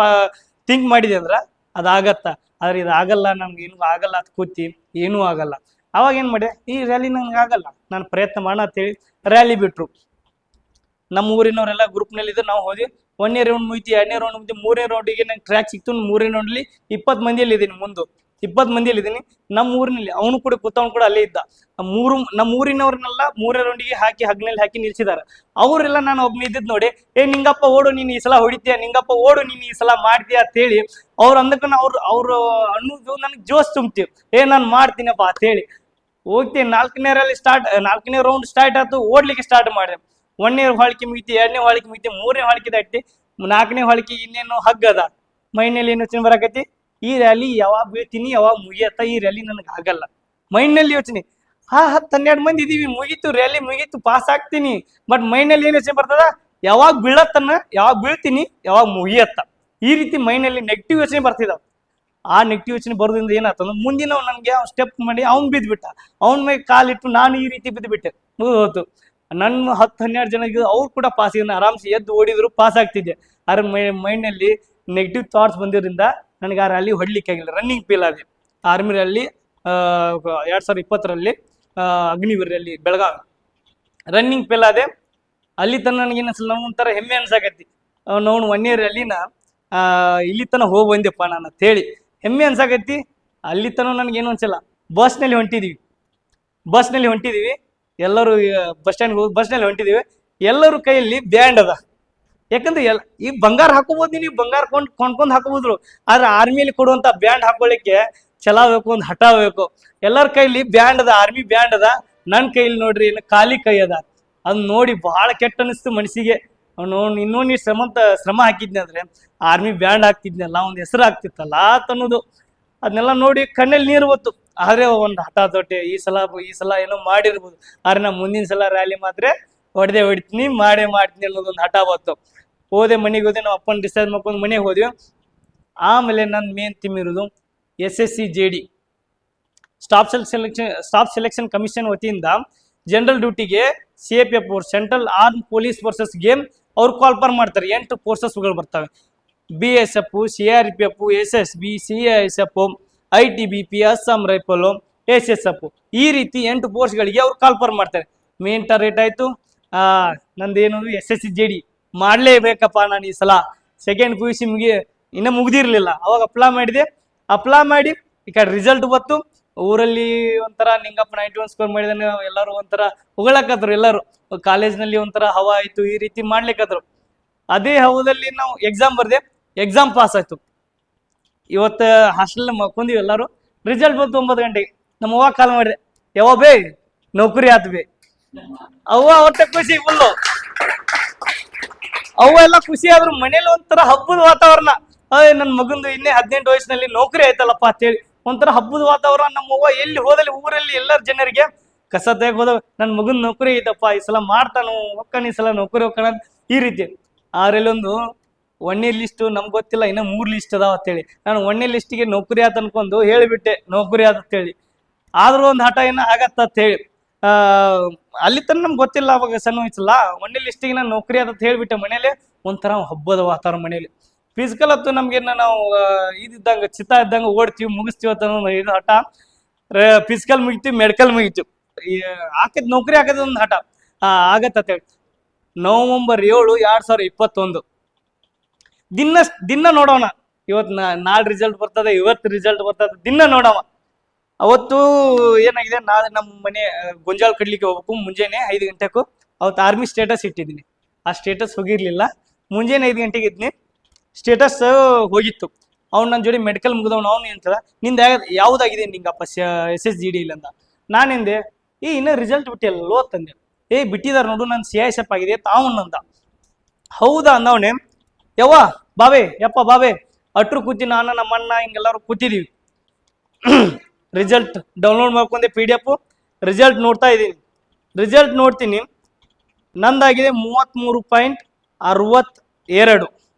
Speaker 1: ಥಿಂಕ್ ಮಾಡಿದೆ ಅಂದ್ರ ಅದಾಗತ್ತ. ಆದ್ರೆ ಇದು ಆಗಲ್ಲ, ನಮ್ಗೆ ಏನೂ ಆಗಲ್ಲ ಅಂತ ಕೂತಿ ಏನೂ ಆಗಲ್ಲ. ಅವಾಗ ಏನ್ ಮಾಡಿ ಈ ರ್ಯಾಲಿ ನಂಗೆ ಆಗಲ್ಲ, ನಾನು ಪ್ರಯತ್ನ ಮಾಡೋಣ ಅಂತೇಳಿ ರ್ಯಾಲಿ ಬಿಟ್ರು. ನಮ್ಮ ಊರಿನವರೆಲ್ಲ ಗ್ರೂಪ್ನಲ್ಲಿ ಇದ್ದು ನಾವು ಹೋದ್ವಿ. 1ನೇ ರೌಂಡ್ ಮುಗಿತು, 2ನೇ ರೌಂಡ್ ಮುಗಿತು, 3ನೇ ರೌಂಡಿಗೆ ನಂಗೆ ಟ್ರ್ಯಾಕ್ ಸಿಕ್ತು. 3ನೇ ರೌಂಡಲ್ಲಿ 20 ಮಂದಿಯಲ್ಲಿ ಇದ್ದೀನಿ, 20 ಮಂದಿಯಲ್ಲಿ ಇದ್ದೀನಿ. ನಮ್ಮ ಊರಿನಲ್ಲಿ ಅವನು ಕೂಡ ಕೂತವನು ಕೂಡ ಅಲ್ಲೇ ಇದ್ದ. ನಮ್ಮ ಊರಿನವ್ರನ್ನೆಲ್ಲ 3ನೇ ರೌಂಡಿಗೆ ಹಾಕಿ ಹಗ್ನಲ್ಲಿ ಹಾಕಿ ನಿಲ್ಸಿದಾರೆ. ಅವರೆಲ್ಲ ನಾನು ಒಬ್ಬ ಇದ್ದಿದ್ ನೋಡಿ, ನಿಂಗಪ್ಪ ಓಡು ನೀನು ಈ ಸಲ ಹೊಡಿತೀಯ, ನಿಂಗಪ್ಪ ಓಡು ನೀನು ಈ ಸಲ ಮಾಡ್ತೀಯ ಅಂತೇಳಿ ಅವ್ರು ಅಂದಕ್ಕನ ಅವ್ರು ಅನ್ನೋದು ನನಗೆ ಜೋಶ್ ತುಂಬ್ತೀವಿ. ನಾನು ಮಾಡ್ತೀನಪ್ಪ ಅಂತೇಳಿ ಹೋಗ್ತೀನಿ. 4ನೇ ರೌಂಡ್ ಸ್ಟಾರ್ಟ್ ಆಯ್ತು, ಓಡ್ಲಿಕ್ಕೆ ಸ್ಟಾರ್ಟ್ ಮಾಡಿದೆ. 1ನೇ ಹಾಳಿಕೆ ಮುಗಿತಿ, 2ನೇ ಹಾಳಿಕೆ ಮುಗಿತಿ, 3ನೇ ಹಾಳಿಕೆ ದಾಟಿ 4ನೇ ಹಾಳಿಕೆ ಇನ್ನೇನು ಹಗ್ಗದ ಮೈನಲ್ಲಿ ಏನು ಯೋಚನೆ ಬರಾಕತಿ, ಈ ರ್ಯಾಲಿ ಯಾವಾಗ ಬೀಳ್ತೀನಿ ಯಾವಾಗ ಮುಗಿಯತ್ತ, ಈ ರ್ಯಾಲಿ ನನಗೆ ಆಗಲ್ಲ. ಮೈಂಡ್ನಲ್ಲಿ ಯೋಚನೆ 10-12 ಮಂದಿ ಇದೀವಿ, ಮುಗೀತು ರ್ಯಾಲಿ ಮುಗೀತು, ಪಾಸ್ ಆಗ್ತೀನಿ. ಬಟ್ ಮೈಂಡ್ನಲ್ಲಿ ಏನು ಯೋಚನೆ ಬರ್ತದ, ಯಾವಾಗ ಬೀಳತ್ತನ್ನ, ಯಾವಾಗ ಬೀಳ್ತೀನಿ ಯಾವಾಗ ಮುಗಿಯತ್ತ, ಈ ರೀತಿ ಮೈಂಡ್ನಲ್ಲಿ ನೆಗೆಟಿವ್ ಯೋಚನೆ ಬರ್ತಿದಾವ. ಆ ನೆಗೆಟಿವ್ ಯೋಚನೆ ಬರೋದ್ರಿಂದ ಏನಾಗ್ತದ, ಮುಂದಿನ ನನಗೆ ಅವ್ನು ಸ್ಟೆಪ್ ಮಾಡಿ ಅವ್ನು ಬಿದ್ದುಬಿಟ್ಟ, ಅವನ ಮೇಲೆ ಕಾಲಿಟ್ಟು ನಾನು ಈ ರೀತಿ ಬಿದ್ದುಬಿಟ್ಟೆ, ಹೋತು. ನನ್ನ 10-12 ಜನ ಅವ್ರು ಕೂಡ ಪಾಸ್ ಇದ್ದ, ಆರಾಮ್ಸೆ ಎದ್ದು ಓಡಿದ್ರು ಪಾಸ್ ಆಗ್ತಿದ್ದೆ. ಆದ್ರೆ ಮೈಂಡ್ನಲ್ಲಿ ನೆಗೆಟಿವ್ ಥಾಟ್ಸ್ ಬಂದಿರೋದ್ರಿಂದ ನನಗೆ ಆ ರ್ಯಾಲಿ ಹೊಡ್ಲಿಕ್ಕೆ ಆಗಿಲ್ಲ. ರನ್ನಿಂಗ್ ಫೇಲ್ ಆದೆ. ಆರ್ಮಿ ರ್ಯಾಲಿ 2020ರಲ್ಲಿ Agniveer rally Belagavi running fail ಆದೆ. ಅಲ್ಲಿ ತನಕ ನನಗೇನು ಅನ್ಸಲ್ಲ, ಒಂಥರ ಹೆಮ್ಮೆ ಅನ್ಸಾಕತ್ತಿ, ನಾವು 1ನೇ ರ್ಯಾಲಿನ ಇಲ್ಲಿ ತನಕ ಹೋಗಿ ಬಂದೆಪ್ಪ ನಾನು ಅಂತೇಳಿ ಹೆಮ್ಮೆ ಅನ್ಸಾಕತ್ತಿ. ಅಲ್ಲಿ ತನಕ ನನಗೇನು ಅನ್ಸಲ್ಲ. ಬಸ್ನಲ್ಲಿ ಹೊಂಟಿದೀವಿ, ಎಲ್ಲರೂ ಬಸ್ ನಲ್ಲಿ ಹೊಂಟಿದೀವಿ, ಎಲ್ಲರೂ ಕೈಯಲ್ಲಿ ಬ್ಯಾಂಡ್ ಅದ. ಯಾಕಂದ್ರೆ ಈ ಬಂಗಾರ ಹಾಕೋಬಹುದು, ನೀವು ಬಂಗಾರ ಕೊಂಡ್ಕೊಂಡ್ ಹಾಕೋಬಹುದು. ಆದ್ರೆ ಆರ್ಮಿಯಲ್ಲಿ ಕೊಡುವಂತ ಬ್ಯಾಂಡ್ ಹಾಕೊಳ್ಳಿಕ್ಕೆ ಛಲ ಬೇಕು, ಒಂದು ಹಠ ಬೇಕು. ಎಲ್ಲರ ಕೈಲಿ ಬ್ಯಾಂಡ್ ಅದ, ಆರ್ಮಿ ಬ್ಯಾಂಡ್ ಅದ. ನನ್ನ ಕೈಲಿ ನೋಡ್ರಿ ಖಾಲಿ ಕೈ ಅದ. ಅದ್ ನೋಡಿ ಬಹಳ ಕೆಟ್ಟ ಅನಿಸ್ತು ಮನಸ್ಸಿಗೆ. ಇನ್ನೊಂದು ಶ್ರಮ ಹಾಕಿದ್ನಿ ಅಂದ್ರೆ ಆರ್ಮಿ ಬ್ಯಾಂಡ್ ಹಾಕ್ತಿದ್ನಲ್ಲ, ಒಂದ್ ಹೆಸರು ಆಗ್ತಿತ್ತಲ್ಲ ಅನ್ನೋದು. ಅದನ್ನೆಲ್ಲ ನೋಡಿ ಕಣ್ಣಲ್ಲಿ ನೀರು ಬತ್ತು. ಆದ್ರೆ ಒಂದು ಹಠ ತೊಟ್ಟೆ, ಈ ಸಲ ಏನೋ ಮಾಡಿರ್ಬೋದು, ಆದ್ರೆ ನಾ ಮುಂದಿನ ಸಲ ರ್ಯಾಲಿ ಮಾತ್ರ ಹೊಡಿತೀನಿ, ಮಾಡ್ತೀನಿ ಅನ್ನೋದೊಂದು ಹಠ ಬತ್ತು. ಮನೆಗೆ ಹೋದೆ, ನಾವು ಅಪ್ಪನ ಡಿಸೈಡ್ ಮಾಡ್ಕೊಂಡು ಮನೆಗೆ ಹೋದ್ವಿ. ಆಮೇಲೆ ನನ್ನ ಮೇನ್ ಥೀಮ್ ಇರೋದು SSC JD staff selection commission ವತಿಯಿಂದ ಜನರಲ್ ಡ್ಯೂಟಿಗೆ CAPF central arm police forces game ಅವ್ರು ಕಾಲ್ಫರ್ ಮಾಡ್ತಾರೆ. 8 ಫೋರ್ಸಸ್ಗಳು ಬರ್ತವೆ. BSF, CRPF, SSB, CISF, ITBP, Assam rifle, SSF, ಈ ರೀತಿ 8 ಫೋರ್ಸ್ಗಳಿಗೆ ಅವ್ರು ಕಾಲ್ಫರ್ ಮಾಡ್ತಾರೆ. ಮೇನ್ ಟಾರ್ಗೆಟ್ ಆಯ್ತು ನಂದೇನು SSC JD ಮಾಡ್ಲೇಬೇಕಪ್ಪ. ನಾನು ಈ ಸಲ ಸೆಕೆಂಡ್ PUC ಇನ್ನ ಮುಗ್ದಿರ್ಲಿಲ್ಲ, ಅವಾಗ ಅಪ್ಲೈ ಮಾಡಿ ಈ ಕಡೆ ರಿಸಲ್ಟ್ ಬತ್ತು. ಊರಲ್ಲಿ ಒಂಥರ ನಿಂಗಪ್ಪ 91 ಸ್ಕೋರ್ ಮಾಡಿದಾನೆ, ಎಲ್ಲರೂ ಒಂಥರ ಹೊಗಳಕತ್ರು. ಎಲ್ಲರೂ ಕಾಲೇಜ್ನಲ್ಲಿ ಒಂಥರ ಹವಾ ಆಯ್ತು, ಈ ರೀತಿ ಮಾಡ್ಲಿಕ್ಕತ್ರು. ಅದೇ ಹವದಲ್ಲಿ ನಾವು ಎಕ್ಸಾಮ್ ಬರ್ದೆ, ಎಕ್ಸಾಮ್ ಪಾಸ್ ಆಯ್ತು. ಇವತ್ತು ಹಾಸ್ಟೆಲ್ ಮಕ್ಕೊಂದಿವಿ ಎಲ್ಲರೂ. ರಿಸಲ್ಟ್ ಬಂತು 9 ಗಂಟೆಗೆ. ನಮ್ಮ ಅವ್ವ ಕಾಲ್ ಮಾಡಿದೆ, ಯಾವ ಬೇ ನೌಕರಿ ಆತ್ ಬೇ. ಅವ್ವ ಹೊಟ್ಟೆ ಖುಷಿ ಫುಲ್ಲು. ಅವ್ವ ಎಲ್ಲ ಖುಷಿ ಆದ್ರು. ಮನೇಲಿ ಒಂಥರ ಹಬ್ಬದ ವಾತಾವರಣ. ನನ್ನ ಮಗಂದು ಇನ್ನೇ 18 ವಯಸ್ಸಿನಲ್ಲಿ ನೌಕರಿ ಆಯ್ತಲ್ಲಪ್ಪ ಅಂತೇಳಿ ಒಂಥರ ಹಬ್ಬದ ವಾತಾವರಣ. ನಮ್ಮವ್ವ ಎಲ್ಲಿ ಹೋದಲ್ಲಿ ಊರಲ್ಲಿ ಎಲ್ಲರ ಜನರಿಗೆ ಕಸ ತೆಗ್ ಹೋದ, ನನ್ನ ಮಗನ್ ನೌಕರಿ ಐತಪ್ಪ, ಈ ಸಲ ಮಾಡ್ತಾನು, ಹೊಕ್ಕಣ ಈ ಸಲ ನೌಕರಿ ಹೊಕ್ಕಣ, ಈ ರೀತಿ. ಆದ್ರಲ್ಲೊಂದು 1ನೇ ಲಿಸ್ಟ್ ನಮ್ಗೆ ಗೊತ್ತಿಲ್ಲ, ಇನ್ನ 3 ಲಿಸ್ಟ್ ಅದಾವ ಅಂತೇಳಿ ನಾನು 1ನೇ ಲಿಸ್ಟಿಗೆ ನೌಕರಿ ಆತ ಅನ್ಕೊಂಡು ಹೇಳಿಬಿಟ್ಟೆ, ನೌಕರಿ ಆತ ಅಂತೇಳಿ. ಆದ್ರೂ ಒಂದು ಹಠ ಏನ ಆಗತ್ತ ಅಂತ ಹೇಳಿ ಅಲ್ಲಿ ತನಕ ನಮ್ಗೆ ಗೊತ್ತಿಲ್ಲ, ಅವಾಗ ಸಣ್ಣ ವಯಸ್ಸಲ್ಲ. 1ನೇ ಲಿಸ್ಟಿಗೆ ನಾನು ನೌಕರಿ ಆತ ಹೇಳ್ಬಿಟ್ಟೆ. ಮನೇಲಿ ಒಂಥರ ಹಬ್ಬದ ವಾತಾವರಣ. ಮನೇಲಿ ಫಿಸಿಕಲ್ ಹತ್ತು ನಮ್ಗೇನ ನಾವು ಇದ್ದಂಗ ಚಿತ್ತ ಇದ್ದಂಗ ಓಡ್ತೀವಿ, ಮುಗಿಸ್ತೀವಿ ಅಂತ ಇದು ಹಠ. ಫಿಸಿಕಲ್ ಮುಗಿತೀವಿ, ಮೆಡಿಕಲ್ ಮುಗಿತೀವಿ, ಹಾಕಿದ್ ನೌಕರಿ ಹಾಕದ ಒಂದು ಹಠ ಆಗತ್ತ ಹೇಳಿ. ನವೆಂಬರ್ 7, 2021 ದಿನ ನೋಡೋಣ. ನಾಳೆ ರಿಸಲ್ಟ್ ಬರ್ತದೆ, ಇವತ್ತು ರಿಸಲ್ಟ್ ಬರ್ತದೆ, ದಿನ ನೋಡವ. ಅವತ್ತು ಏನಾಗಿದೆ, ನಾಳೆ ನಮ್ಮ ಮನೆ ಗೊಂಜಾಳ ಕಡ್ಲಿಕ್ಕೆ ಹೋಗ್ಬೇಕು. ಮುಂಜಾನೆ 5 ಗಂಟೆಗೂ ಅವತ್ತು ಆರ್ಮಿ ಸ್ಟೇಟಸ್ ಇಟ್ಟಿದ್ದೀನಿ. ಆ ಸ್ಟೇಟಸ್ ಹೋಗಿರ್ಲಿಲ್ಲ. ಮುಂಜಾನೆ 5 ಗಂಟೆಗೆ ಇದ್ನಿ, ಸ್ಟೇಟಸ್ ಹೋಗಿತ್ತು. ಅವ್ನು ನನ್ನ ಜೋಡಿ ಮೆಡಿಕಲ್ ಮುಗಿದವನು. ಅವ್ನು ಎಂತದ, ನಿಂದ ಯಾವ್ದಾಗಿದೆ ನಿಂಗಪ್ಪ SSGD ಇಲ್ಲ ಅಂತ. ನಾನೆಂದೆ, ಇನ್ನ ರಿಸಲ್ಟ್ ಬಿಟ್ಟಿಲ್ಲ ತಂದೆ. ಬಿಟ್ಟಿದಾರ ನೋಡು, ನನ್ನ CISF ಆಗಿದೆ ತಾವನ್ನಂದ. ಹೌದಾ ಅಂದವನೇ. ಯಪ್ಪ ಬಾಬೆ ಅಟ್ರು ಕೂತಿ, ನಾನು ನಮ್ಮ ಅಣ್ಣ ಹಿಂಗೆಲ್ಲರೂ ಕೂತಿದೀವಿ. ರಿಸಲ್ಟ್ ಡೌನ್ಲೋಡ್ ಮಾಡ್ಕೊಂಡೆ PDF. ರಿಸಲ್ಟ್ ನೋಡ್ತಾ ಇದ್ದೀನಿ. ರಿಸಲ್ಟ್ ನೋಡ್ತೀನಿ, ನಂದಾಗಿದೆ 33.62,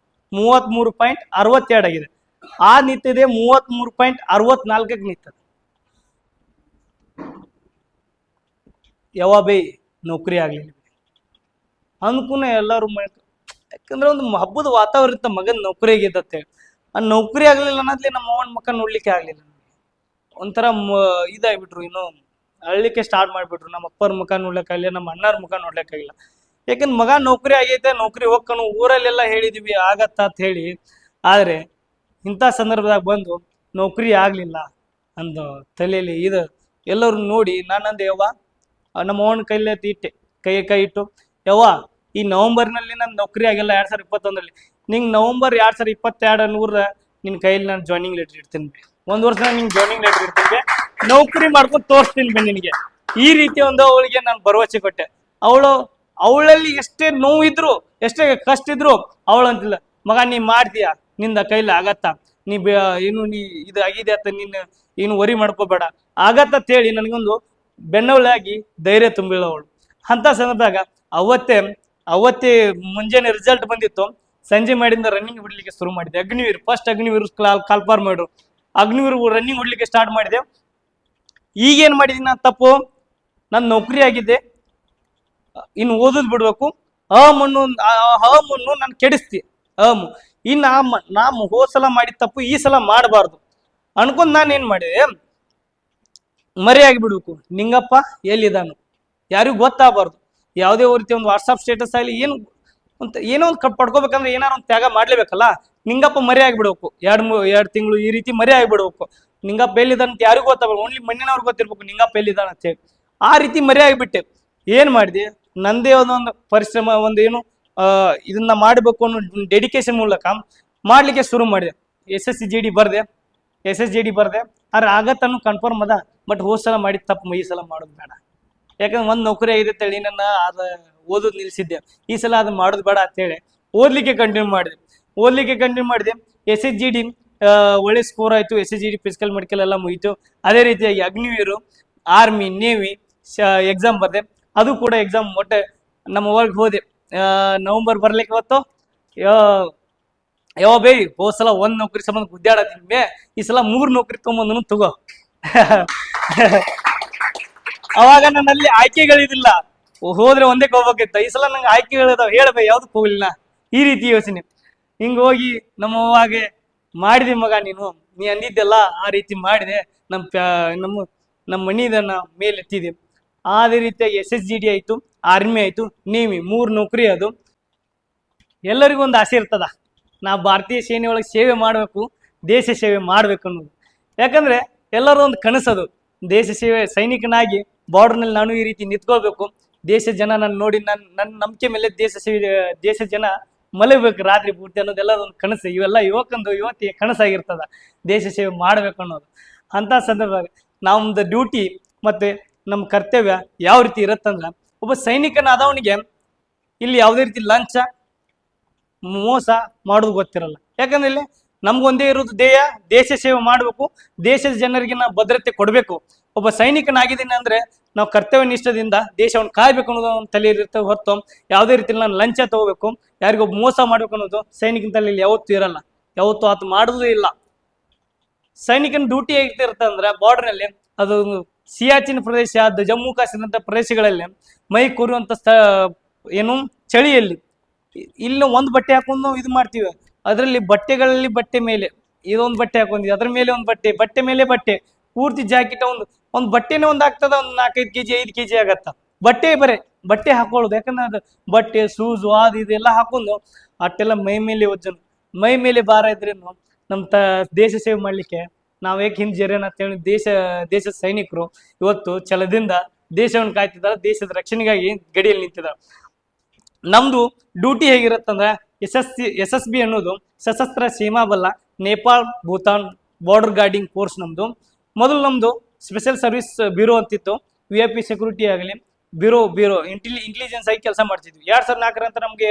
Speaker 1: 33.62 ಆಗಿದೆ. ಆ ನಿಂತಿದೆ 33.64ಕ್ಕೆ ನಿಂತದೆ. ಯಾವ ಬೈ ನೌಕರಿ ಆಗ್ಲಿಲ್ಲ ಅಂದ್ಕೂನ ಎಲ್ಲರೂ ಯಾಕಂದ್ರೆ ಒಂದು ಹಬ್ಬದ ವಾತಾವರಣ ಇತ್ತ ಮಗನ್ ನೌಕರಿ ಆಗಿದ್ದತ್ತೆ. ಆ ನೌಕರಿ ಆಗ್ಲಿಲ್ಲ ಅನ್ನೋದ್ಲಿ ನಮ್ಮ ಅವನ ಮಕ್ಕ ನೋಡ್ಲಿಕ್ಕೆ ಆಗ್ಲಿಲ್ಲ. ಒಂಥರ ಇದಾಗ್ಬಿಟ್ರು, ಇನ್ನು ಅಳ್ಲಿಕ್ಕೆ ಸ್ಟಾರ್ಟ್ ಮಾಡ್ಬಿಟ್ರು. ನಮ್ಮ ಅಪ್ಪರ ಮುಖ ನೋಡ್ಲಿಕ್ಕಾಗಲಿಲ್ಲ, ನಮ್ಮ ಅಣ್ಣರ ಮುಖ ನೋಡ್ಲಿಕ್ಕಾಗಿಲ್ಲ. ಯಾಕಂದ್ರೆ ಮಗ ನೌಕರಿ ಆಗೈತೆ, ನೌಕರಿ ಹೋಗ್ಕನು ಊರಲ್ಲೆಲ್ಲ ಹೇಳಿದ್ವಿ ಆಗತ್ತ ಅಂತ ಹೇಳಿ. ಆದ್ರೆ ಇಂಥ ಸಂದರ್ಭದಾಗ ಬಂದು ನೌಕರಿ ಆಗ್ಲಿಲ್ಲ ಅಂದು ತಲೆಯಲ್ಲಿ ಇದು ಎಲ್ಲರೂ ನೋಡಿ ನಾನಂದು ಯವ್ವ ನಮ್ಮ ಅವನ ಕೈಲಿ ಇಟ್ಟೆ, ಕೈ ಇಟ್ಟು, ಯವ್ವ ಈ ನವೆಂಬರ್ನಲ್ಲಿ ನನ್ನ ನೌಕರಿ ಆಗಿಲ್ಲ 2021ರಲ್ಲಿ, ನಿಂಗೆ ನವೆಂಬರ್ 2022 ನಿನ್ನ ಕೈಯಲ್ಲಿ ನಾನು ಜಾಯ್ನಿಂಗ್ ಲೆಟರ್ ಇಡ್ತೀನಿ, ಒಂದು ವರ್ಷ ನಿಂಗೆ ಜಾಯ್ನಿಂಗ್ ಲೆಟರ್ ಇಡ್ತೀನಿ, ನೌಕರಿ ಮಾಡ್ಕೊಂಡು ತೋರಿಸ್ತೀನಿ ಬಿ ನಿನಗೆ. ಈ ರೀತಿ ಒಂದು ಅವಳಿಗೆ ನಾನು ಭರವಸೆ ಕೊಟ್ಟೆ. ಅವಳಲ್ಲಿ ಎಷ್ಟೇ ನೋವು ಇದ್ರು, ಎಷ್ಟೇ ಕಷ್ಟ ಇದ್ರು ಅವಳು ಅಂತಿಲ್ಲ, ಮಗ ನೀ ಮಾಡ್ತೀಯ, ನಿಂದ ಕೈಲಿ ಆಗತ್ತ, ಏನು ನೀ ಇದು ಆಗಿದೆ ಅಂತ ನೀನು ಏನು ವರಿ ಮಾಡ್ಕೋಬೇಡ, ಆಗತ್ತ ಅಂತ ಹೇಳಿ ನನಗೊಂದು ಬೆನ್ನವಳಾಗಿ ಧೈರ್ಯ ತುಂಬಿಲ್ಲ ಅವಳು. ಅಂತ ಸಂದರ್ಭದಾಗ ಅವತ್ತೇ ಮುಂಜಾನೆ ರಿಸಲ್ಟ್ ಬಂದಿತ್ತು. ಸಂಜೆ ಮಾಡಿಂದ ರನ್ನಿಂಗ್ ಬಿಡ್ಲಿಕ್ಕೆ ಶುರು ಮಾಡಿದೆ. ಫಸ್ಟ್ ಅಗ್ನಿವೀರ್ ಕಾಲ್ಪಾರ್ ಮಾಡ್ರು, ಅಗ್ನಿವೀರ್ ರನ್ನಿಂಗ್ ಹೊಡ್ಲಿಕ್ಕೆ ಸ್ಟಾರ್ಟ್ ಮಾಡಿದೆ. ಈಗೇನ್ ಮಾಡಿದೀನಿ ನಾನು ತಪ್ಪು, ನಾನು ನೌಕರಿ ಆಗಿದ್ದೆ, ಇನ್ನು ಓದೋದ್ ಬಿಡ್ಬೇಕು, ಅಹಮನ್ನು ನಾನು ಕೆಡಿಸ್ತಿ. ಇನ್ನು ನಾ ಹೋದ್ ಸಲ ಮಾಡಿದ ತಪ್ಪು ಈ ಸಲ ಮಾಡಬಾರ್ದು ಅನ್ಕೊಂಡ್ ನಾನು ಏನ್ ಮಾಡಿದೆ, ಮರೆಯಾಗಿ ಬಿಡ್ಬೇಕು. ನಿಂಗಪ್ಪ ಎಲ್ಲಿದ್ದಾನು ಯಾರಿಗೂ ಗೊತ್ತಾಗಬಾರ್ದು. ಯಾವುದೇ ರೀತಿ ಒಂದು ವಾಟ್ಸಪ್ ಸ್ಟೇಟಸ್ ಆಗಲಿ ಏನೋ ಒಂದು ಪಡ್ಕೋಬೇಕಂದ್ರೆ ಏನಾರು ಒಂದು ತ್ಯಾಗ ಮಾಡ್ಲೇಬೇಕಲ್ಲ. ನಿಂಗಪ್ಪ ಮರಿ ಆಗಿಬಿಡ್ಬೇಕು, ಎರಡು ತಿಂಗಳು ಈ ರೀತಿ ಮರಿ ಆಗಿಬಿಡ್ಬೇಕು. ನಿಂಗಪ್ಪ ಎಲ್ಲಿದ್ದಾನ ಅಂತ ಯಾರಿಗೂ ಗೊತ್ತಾಗಬೇಕು, ಓನ್ಲಿ ಮಣ್ಣಿನವ್ರಿಗೆ ಗೊತ್ತಿರ್ಬೇಕು ನಿಂಗಪ್ಪ ಎಲ್ಲಿದ್ದಾನ ಅಂತ ಹೇಳಿ. ಆ ರೀತಿ ಮರಿ ಆಗಿಬಿಟ್ಟೆ. ಏನ್ ಮಾಡಿದೆ, ನಂದೇ ಒಂದೊಂದು ಪರಿಶ್ರಮ, ಒಂದು ಇದನ್ನ ಮಾಡಬೇಕು ಅನ್ನೋ ಡೆಡಿಕೇಶನ್ ಮೂಲಕ ಮಾಡ್ಲಿಕ್ಕೆ ಶುರು ಮಾಡಿದೆ. SSGD ಬರ್ದೆ. ಆದ್ರೆ ಆಗತ್ತನ್ನು ಕನ್ಫರ್ಮ್ ಅದ. ಬಟ್ ಹೋದ್ ಸಲ ಮಾಡಿದ ತಪ್ಪು ಈ ಸಲ ಮಾಡೋದು ಬೇಡ. ಯಾಕಂದ್ರೆ ಒಂದ್ ನೌಕರಿ ಆಗಿದೆ ತಳಿ ನನ್ನ ಅದ ಓದೋದು ನಿಲ್ಸಿದ್ದೆ. ಈ ಸಲ ಅದು ಮಾಡೋದು ಬೇಡ ಅಂತೇಳಿ ಓದ್ಲಿಕ್ಕೆ ಕಂಟಿನ್ಯೂ ಮಾಡಿದೆ. SSGD ಒಳ್ಳೆ ಸ್ಕೋರ್ ಆಯ್ತು. SSGD ಫಿಸಿಕಲ್ ಮೆಡಿಕಲ್ ಎಲ್ಲ ಮುಗಿತು. ಅದೇ ರೀತಿಯಾಗಿ ಅಗ್ನಿವೀರು, ಆರ್ಮಿ, ನೇವಿ ಎಕ್ಸಾಮ್ ಬರ್ದೆ. ಅದು ಕೂಡ ಎಕ್ಸಾಮ್ ಒಟ್ಟೆ ನಮ್ಮ ಊರಿಗೆ ಹೋದೆ. ನವೆಂಬರ್ ಬರ್ಲಿಕ್ಕೆ ಹೊತ್ತು ಯಾವ ಬೈ ಹೋದ್ ಸಲ ಒಂದ್ ನೌಕರಿ ಸಂಬಂಧ ಗುದ್ದಾಡತೀನಿ, ಈ ಸಲ 3 ನೌಕರಿ ತಗೊಂಬಂದನು ತಗೋ. ಅವಾಗ ನನ್ನಲ್ಲಿ ಆಯ್ಕೆಗಳಿದಿಲ್ಲ, ಹೋದ್ರೆ ಒಂದೇ ಹೋಗ್ಬೇಕಿತ್ತ. ಈ ಸಲ ನಂಗೆ ಆಯ್ಕೆಗಳಿದಾವ, ಹೇಳಬೇ ಯಾವ್ದಕ್ ಹೋಗ್ಲಿಲ್ಲ. ಈ ರೀತಿ ಯೋಚನೆ. ಹಿಂಗ ಹೋಗಿ ನಮ್ಮವಾಗೆ ಮಾಡಿದೆ, ಮಗ ನೀ ಅಂದಿದ್ದೆಲ್ಲ ಆ ರೀತಿ ಮಾಡಿದೆ. ನಮ್ಮ ಮನಿದನ್ನ ಮೇಲೆ ಎತ್ತಿದೆ. ಅದೇ ರೀತಿಯಾಗಿ SSGD ಆಯ್ತು, ಆರ್ಮಿ ಆಯ್ತು, ನೇವಿ 3 ನೌಕರಿ. ಅದು ಎಲ್ಲರಿಗೂ ಒಂದು ಆಸೆ ಇರ್ತದ, ನಾ ಭಾರತೀಯ ಸೇನೆ ಒಳಗೆ ಸೇವೆ ಮಾಡಬೇಕು, ದೇಶ ಸೇವೆ ಮಾಡ್ಬೇಕು ಅನ್ನೋದು. ಯಾಕಂದ್ರೆ ಎಲ್ಲರೂ ಒಂದು ಕನಸದು, ದೇಶ ಸೇವೆ ಸೈನಿಕನಾಗಿ ಬಾರ್ಡರ್ನಲ್ಲಿ ನಾನು ಈ ರೀತಿ ನಿಂತ್ಕೊಳ್ಬೇಕು, ದೇಶ ಜನ ನನ್ನ ನೋಡಿ ನನ್ನ ನಂಬಿಕೆ ಮೇಲೆ ದೇಶ ಜನ ಮಲಗಬೇಕು ರಾತ್ರಿ ಪೂರ್ತಿ ಅನ್ನೋದೆಲ್ಲ ಒಂದು ಕನಸು. ಇವೆಲ್ಲ ಯುವತಿ ಕನಸಾಗಿರ್ತದ, ದೇಶ ಸೇವೆ ಮಾಡ್ಬೇಕು ಅನ್ನೋದು. ಅಂತ ಸಂದರ್ಭದಾಗ ನಮ್ದು ಡ್ಯೂಟಿ ಮತ್ತೆ ನಮ್ಮ ಕರ್ತವ್ಯ ಯಾವ ರೀತಿ ಇರತ್ತಂದ್ರ, ಒಬ್ಬ ಸೈನಿಕನಾದವನಿಗೆ ಇಲ್ಲಿ ಯಾವುದೇ ರೀತಿ ಲಂಚ ಮೋಸ ಮಾಡೋದು ಗೊತ್ತಿರಲ್ಲ. ಯಾಕಂದ್ರೆ ಇಲ್ಲಿ ನಮ್ಗೊಂದೇ ಇರೋದು ದೇಶ ಸೇವೆ ಮಾಡಬೇಕು, ದೇಶದ ಜನರಿಗೆ ನಾವು ಭದ್ರತೆ ಕೊಡಬೇಕು. ಒಬ್ಬ ಸೈನಿಕನಾಗಿದ್ದೀನಿ ಅಂದ್ರೆ ನಾವು ಕರ್ತವ್ಯ ನಿಷ್ಠದಿಂದ ದೇಶವನ್ನು ಕಾಯ್ಬೇಕು ಅನ್ನೋದು ಒಂದು ತಲೆಯಲ್ಲಿರ್ತವೆ ಹೊತ್ತು ಯಾವುದೇ ರೀತಿಯಲ್ಲಿ ನಾನು ಲಂಚ ತಗೋಬೇಕು, ಯಾರಿಗೊಬ್ಬ ಮೋಸ ಮಾಡ್ಬೇಕು ಅನ್ನೋದು ಸೈನಿಕನ ತಲೆಯಲ್ಲಿ ಯಾವತ್ತೂ ಇರಲ್ಲ, ಯಾವತ್ತೂ ಆತ ಮಾಡೋದೇ ಇಲ್ಲ. ಸೈನಿಕನ ಡ್ಯೂಟಿ ಹೇಗಿರ್ತಂದ್ರೆ ಬಾರ್ಡರ್ನಲ್ಲಿ ಅದು ಸಿಯಾಚಿನ್ ಪ್ರದೇಶ, ಜಮ್ಮು ಕಾಶ್ಮೀರ ಪ್ರದೇಶಗಳಲ್ಲಿ ಮೈ ಕೂರುವಂತ ಏನು ಚಳಿಯಲ್ಲಿ ಇಲ್ಲಿ ಒಂದು ಬಟ್ಟೆ ಹಾಕೊಂಡು ಇದು ಮಾಡ್ತೀವಿ. ಅದರಲ್ಲಿ ಬಟ್ಟೆಗಳಲ್ಲಿ ಬಟ್ಟೆ ಮೇಲೆ ಇದೊಂದು ಬಟ್ಟೆ ಹಾಕೊಂಡಿದ್ವಿ, ಅದ್ರ ಮೇಲೆ ಒಂದು ಬಟ್ಟೆ ಮೇಲೆ ಬಟ್ಟೆ, ಪೂರ್ತಿ ಜಾಕೆಟ್ ಒಂದು ಬಟ್ಟೆನೇ ಒಂದು ಆಗ್ತದ, ಒಂದು 4-5 kg 5 kg ಆಗತ್ತ. ಬಟ್ಟೆ ಹಾಕೊಳ್ಳೋದು. ಯಾಕಂದ್ರೆ ಅದು ಬಟ್ಟೆ ಶೂಸು ಅದು ಇದೆಲ್ಲ ಹಾಕೊಂಡು ಅಷ್ಟೆಲ್ಲ ಮೈ ಮೇಲೆ ಭಾರ ಇದ್ರೇನು ನಮ್ಮ ದೇಶ ಸೇವೆ ಮಾಡ್ಲಿಕ್ಕೆ ನಾವ್ ಹೇಗೆ ಹಿಂಜರಿಯನ್ ಅಂತ ಹೇಳಿ ದೇಶದ ಸೈನಿಕರು ಇವತ್ತು ಛಲದಿಂದ ದೇಶವನ್ನು ಕಾಯ್ತಿದ್ದಾರೆ, ದೇಶದ ರಕ್ಷಣೆಗಾಗಿ ಗಡಿಯಲ್ಲಿ ನಿಂತಿದ್ದಾರೆ. ನಮ್ದು ಡ್ಯೂಟಿ ಹೇಗಿರುತ್ತಂದ್ರೆ SSB ಅನ್ನೋದು Sashastra Seema Bal Nepal Bhutan border guarding force. ನಮ್ದು ಸ್ಪೆಷಲ್ ಸರ್ವಿಸ್ ಬ್ಯೂರೋ ಅಂತಿತ್ತು. VIP ಸೆಕ್ಯೂರಿಟಿ ಆಗಲಿ ಬ್ಯೂರೋ ಇಂಟೆಲಿಜೆನ್ಸ್ ಆಗಿ ಕೆಲಸ ಮಾಡ್ತಿದ್ವಿ. 2004 ಅಂತ ನಮ್ಗೆ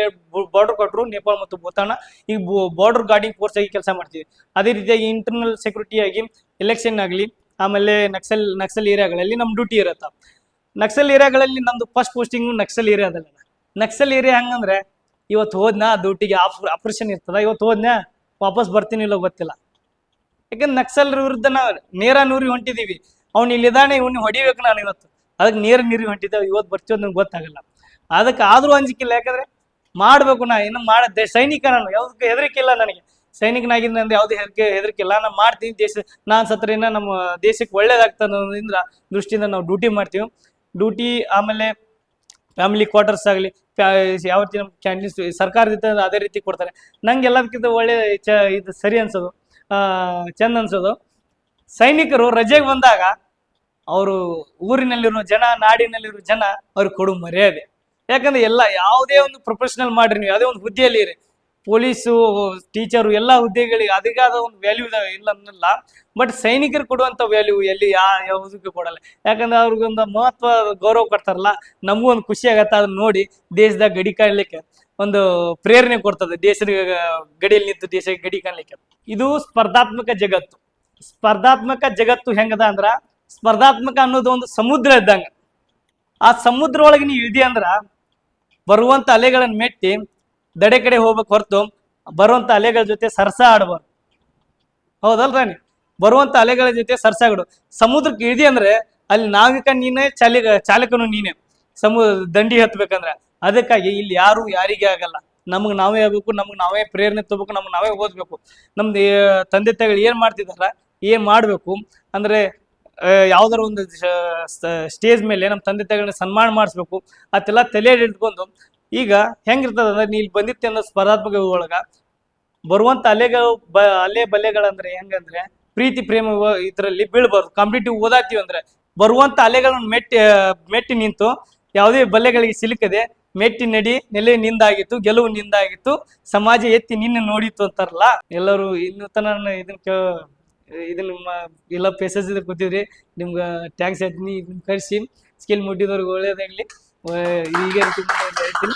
Speaker 1: ಬಾರ್ಡರ್ ಕೊಟ್ಟರು, ನೇಪಾಳ ಮತ್ತು ಭೂತಾನ. ಈಗ ಬಾರ್ಡರ್ ಗಾರ್ಡಿಂಗ್ ಫೋರ್ಸ್ ಆಗಿ ಕೆಲಸ ಮಾಡ್ತೀವಿ. ಅದೇ ರೀತಿಯಾಗಿ ಇಂಟರ್ನಲ್ ಸೆಕ್ಯೂರಿಟಿ ಆಗಿ ಎಲೆಕ್ಷನ್ ಆಗಲಿ, ಆಮೇಲೆ ನಕ್ಸಲ್ ಏರಿಯಾಗಳಲ್ಲಿ ನಮ್ ಡ್ಯೂಟಿ ಇರತ್ತ. ನಕ್ಸಲ್ ಏರಿಯಾಗಳಲ್ಲಿ ನಮ್ದು ಫಸ್ಟ್ ಪೋಸ್ಟಿಂಗ್ ನಕ್ಸಲ್ ಏರಿಯಾದಲ್ಲ. ನಕ್ಸಲ್ ಏರಿಯಾ ಹಂಗಂದ್ರೆ ಇವತ್ತು ಹೋದ್ನಾ ಡ್ಯೂಟಿಗೆ ಆಪರೇಷನ್ ಇರ್ತದ, ಇವತ್ತು ಹೋದ್ನಾ ವಾಪಸ್ ಬರ್ತೀನಿ ಇಲ್ಲೋ ಗೊತ್ತಿಲ್ಲ. ಯಾಕಂದ್ರೆ ನಕ್ಸಲ್ ವಿರುದ್ಧ ನಾವು ನೇರ ನೂರಿ ಹೊಂಟಿದೀವಿ. ಅವ್ನು ಇಲ್ಲಿದ್ದಾನೆ, ಇವ್ನ ಹೊಡಿಬೇಕು ನಾನು ಇವತ್ತು. ಅದಕ್ಕೆ ನೀರು ಹೊಂಟಿದ್ದೇವೆ, ಇವತ್ತು ಬರ್ತೀವಿ ನನ್ಗೆ ಗೊತ್ತಾಗಲ್ಲ. ಅದಕ್ಕೆ ಆದ್ರೂ ಅಂಜಿಕಿಲ್ಲ, ಯಾಕಂದ್ರೆ ಮಾಡ್ಬೇಕು. ನಾ ಇನ್ನು ಸೈನಿಕ, ನಾನು ಯಾವ್ದಕ್ಕೆ ಹೆದರಿಕೆ ಇಲ್ಲ ನನಗೆ. ಸೈನಿಕನಾಗಿದ್ದ ನಂದು ಯಾವುದೇ ಹೆದರಿಕೆ ಇಲ್ಲ. ನಾನು ಮಾಡ್ತೀನಿ, ನಾನ್ ಸತ್ರೇನ ನಮ್ಮ ದೇಶಕ್ಕೆ ಒಳ್ಳೇದಾಗ್ತದೆ ಅನ್ನೋದ್ರಿಂದ ದೃಷ್ಟಿಯಿಂದ ನಾವು ಡ್ಯೂಟಿ ಮಾಡ್ತೀವಿ. ಡ್ಯೂಟಿ, ಆಮೇಲೆ ಫ್ಯಾಮಿಲಿ ಕ್ವಾರ್ಟರ್ಸ್ ಆಗಲಿ, ಯಾವ ರೀತಿ ನಮ್ಮ ಕ್ಯಾಂಟೀನ್ಸ್ ಸರ್ಕಾರದಿಂದ ಅದೇ ರೀತಿ ಕೊಡ್ತಾರೆ. ನಂಗೆ ಎಲ್ಲದಕ್ಕಿಂತ ಒಳ್ಳೆ ಇದು ಸರಿ ಅನ್ಸೋದು, ಚಂದ ಅನ್ಸೋದು, ಸೈನಿಕರು ರಜೆಗೆ ಬಂದಾಗ ಅವರು ಊರಿನಲ್ಲಿರೋ ಜನ, ನಾಡಿನಲ್ಲಿರೋ ಜನ ಅವ್ರಿಗೆ ಕೊಡು ಮರ್ಯಾದೆ. ಯಾಕಂದ್ರೆ ಯಾವುದೇ ಒಂದು ಪ್ರೊಫೆಷನಲ್ ಮಾಡ್ರಿ, ನೀವು ಯಾವುದೇ ಒಂದು ಹುದ್ದೆಯಲ್ಲಿ ಇರಿ, ಪೊಲೀಸು, ಟೀಚರು, ಎಲ್ಲ ಹುದ್ದೆಗಳಿಗೆ ಅದಕ್ಕಾದ ಒಂದು ವ್ಯಾಲ್ಯೂ ಇಲ್ಲ ಅನ್ನಲ್ಲ. ಬಟ್ ಸೈನಿಕರು ಕೊಡುವಂತ ವ್ಯಾಲ್ಯೂ ಎಲ್ಲಿ ಯಾವುದಕ್ಕೂ ಕೊಡಲ್ಲ. ಯಾಕಂದ್ರೆ ಅವ್ರಿಗೊಂದು ಮಹತ್ವ, ಗೌರವ ಕೊಡ್ತಾರಲ್ಲ, ನಮಗೂ ಒಂದು ಖುಷಿ ಆಗತ್ತೆ. ಅದನ್ನ ನೋಡಿ ದೇಶದಾಗ ಗಡಿ ಕಾಯ್ಲಿಕ್ಕೆ ಒಂದು ಪ್ರೇರಣೆ ಕೊಡ್ತದೆ. ದೇಶದ ಗಡಿಯಲ್ಲಿ ನಿಂತು ದೇಶಕ್ಕೆ ಗಡಿ ಕಾಣ್ಲಿಕ್ಕೆ. ಇದು ಸ್ಪರ್ಧಾತ್ಮಕ ಜಗತ್ತು. ಸ್ಪರ್ಧಾತ್ಮಕ ಜಗತ್ತು ಹೆಂಗದ ಅಂದ್ರ, ಸ್ಪರ್ಧಾತ್ಮಕ ಅನ್ನೋದು ಒಂದು ಸಮುದ್ರ ಇದ್ದಂಗ. ಆ ಸಮುದ್ರ ಒಳಗೆ ನೀವು ಇಳಿ ಅಂದ್ರ ಬರುವಂತ ಅಲೆಗಳನ್ನ ಮೆಟ್ಟಿ ದಡೆ ಕಡೆ ಹೋಗ್ಬೇಕು ಹೊರತು ಬರುವಂತ ಅಲೆಗಳ ಜೊತೆ ಸರ್ಸ ಆಡಬಾರ್ದು. ಹೌದಲ್ರಾಣಿ? ಬರುವಂತ ಅಲೆಗಳ ಜೊತೆ ಸರ್ಸಾಗಿಡು. ಸಮುದ್ರಕ್ಕೆ ಇಳಿದಿ ಅಂದ್ರೆ ಅಲ್ಲಿ ನಾವಿಕ ನೀನೇ, ಚಾಲಕನು ನೀನೆ. ದಂಡಿ ಹತ್ಬೇಕಂದ್ರೆ ಅದಕ್ಕಾಗಿ ಇಲ್ಲಿ ಯಾರು ಯಾರಿಗೆ ಆಗಲ್ಲ. ನಮಗ್ ನಾವೇ ಆಗ್ಬೇಕು, ನಮಗ್ ನಾವೇ ಪ್ರೇರಣೆ ತಗೋಬೇಕು, ನಮಗ್ ನಾವೇ ಓದ್ಬೇಕು. ನಮ್ದು ತಂದೆ ತಾಯಿಗಳು ಏನ್ ಮಾಡ್ತಿದಾರ, ಏನ್ ಮಾಡ್ಬೇಕು ಅಂದ್ರೆ ಯಾವ್ದಾರ ಒಂದು ಸ್ಟೇಜ್ ಮೇಲೆ ನಮ್ಮ ತಂದೆ ತಾಯಿಗಳನ್ನ ಸನ್ಮಾನ ಮಾಡಿಸ್ಬೇಕು. ಅದೆಲ್ಲ ತಲೆಯಲ್ಲಿ ಇಟ್ಕೊಂಡು, ಈಗ ಹೆಂಗಿರ್ತದ ಅಂದ್ರೆ, ನೀ ಇಲ್ಲಿ ಬಂದಿತ್ತೆ ಅನ್ನೋ ಸ್ಪರ್ಧಾತ್ಮಕ ಒಳಗ ಬರುವಂತ ಅಲೆಗಳು ಅಲೆ ಬಲೆಗಳಂದ್ರೆ ಹೆಂಗಂದ್ರೆ, ಪ್ರೀತಿ ಪ್ರೇಮ ಇದ್ರಲ್ಲಿ ಬೀಳ್ಬಾರ್ದು. ಕಾಂಪಿಟೇಟಿವ್ ಓದಾತೀವಿ ಅಂದ್ರೆ ಬರುವಂತ ಅಲೆಗಳನ್ನ ಮೆಟ್ಟಿ ನಿಂತು ಯಾವುದೇ ಬಲೆಗಳಿಗೆ ಸಿಲುಕದೆ ಮೆಟ್ಟಿ ನಡಿ, ನೆಲೆ ನಿಂದಾಗಿತ್ತು, ಗೆಲುವು ನಿಂದಾಗಿತ್ತು, ಸಮಾಜ ಎತ್ತಿ ನಿನ್ನ ನೋಡಿತ್ತು ಅಂತಾರಲ್ಲ. ಎಲ್ಲರೂ ಇನ್ನೂ ತನ ಇದನ್ನ ಎಲ್ಲ ಪೇಸಸ್ ಇದ್ರೆ ಕೂತಿದ್ರಿ, ನಿಮ್ಗೆ ಟ್ಯಾಂಕ್ಸ್ ಹೇಳ್ತೀನಿ. ಇದನ್ನ ಕರೆಸಿ ಸ್ಕಿಲ್ ಮುಟ್ಟಿದವ್ರಿಗೆ ಒಳ್ಳೇದಾಗ್ಲಿ. ಈಗ ಹೇಳ್ತೀನಿ.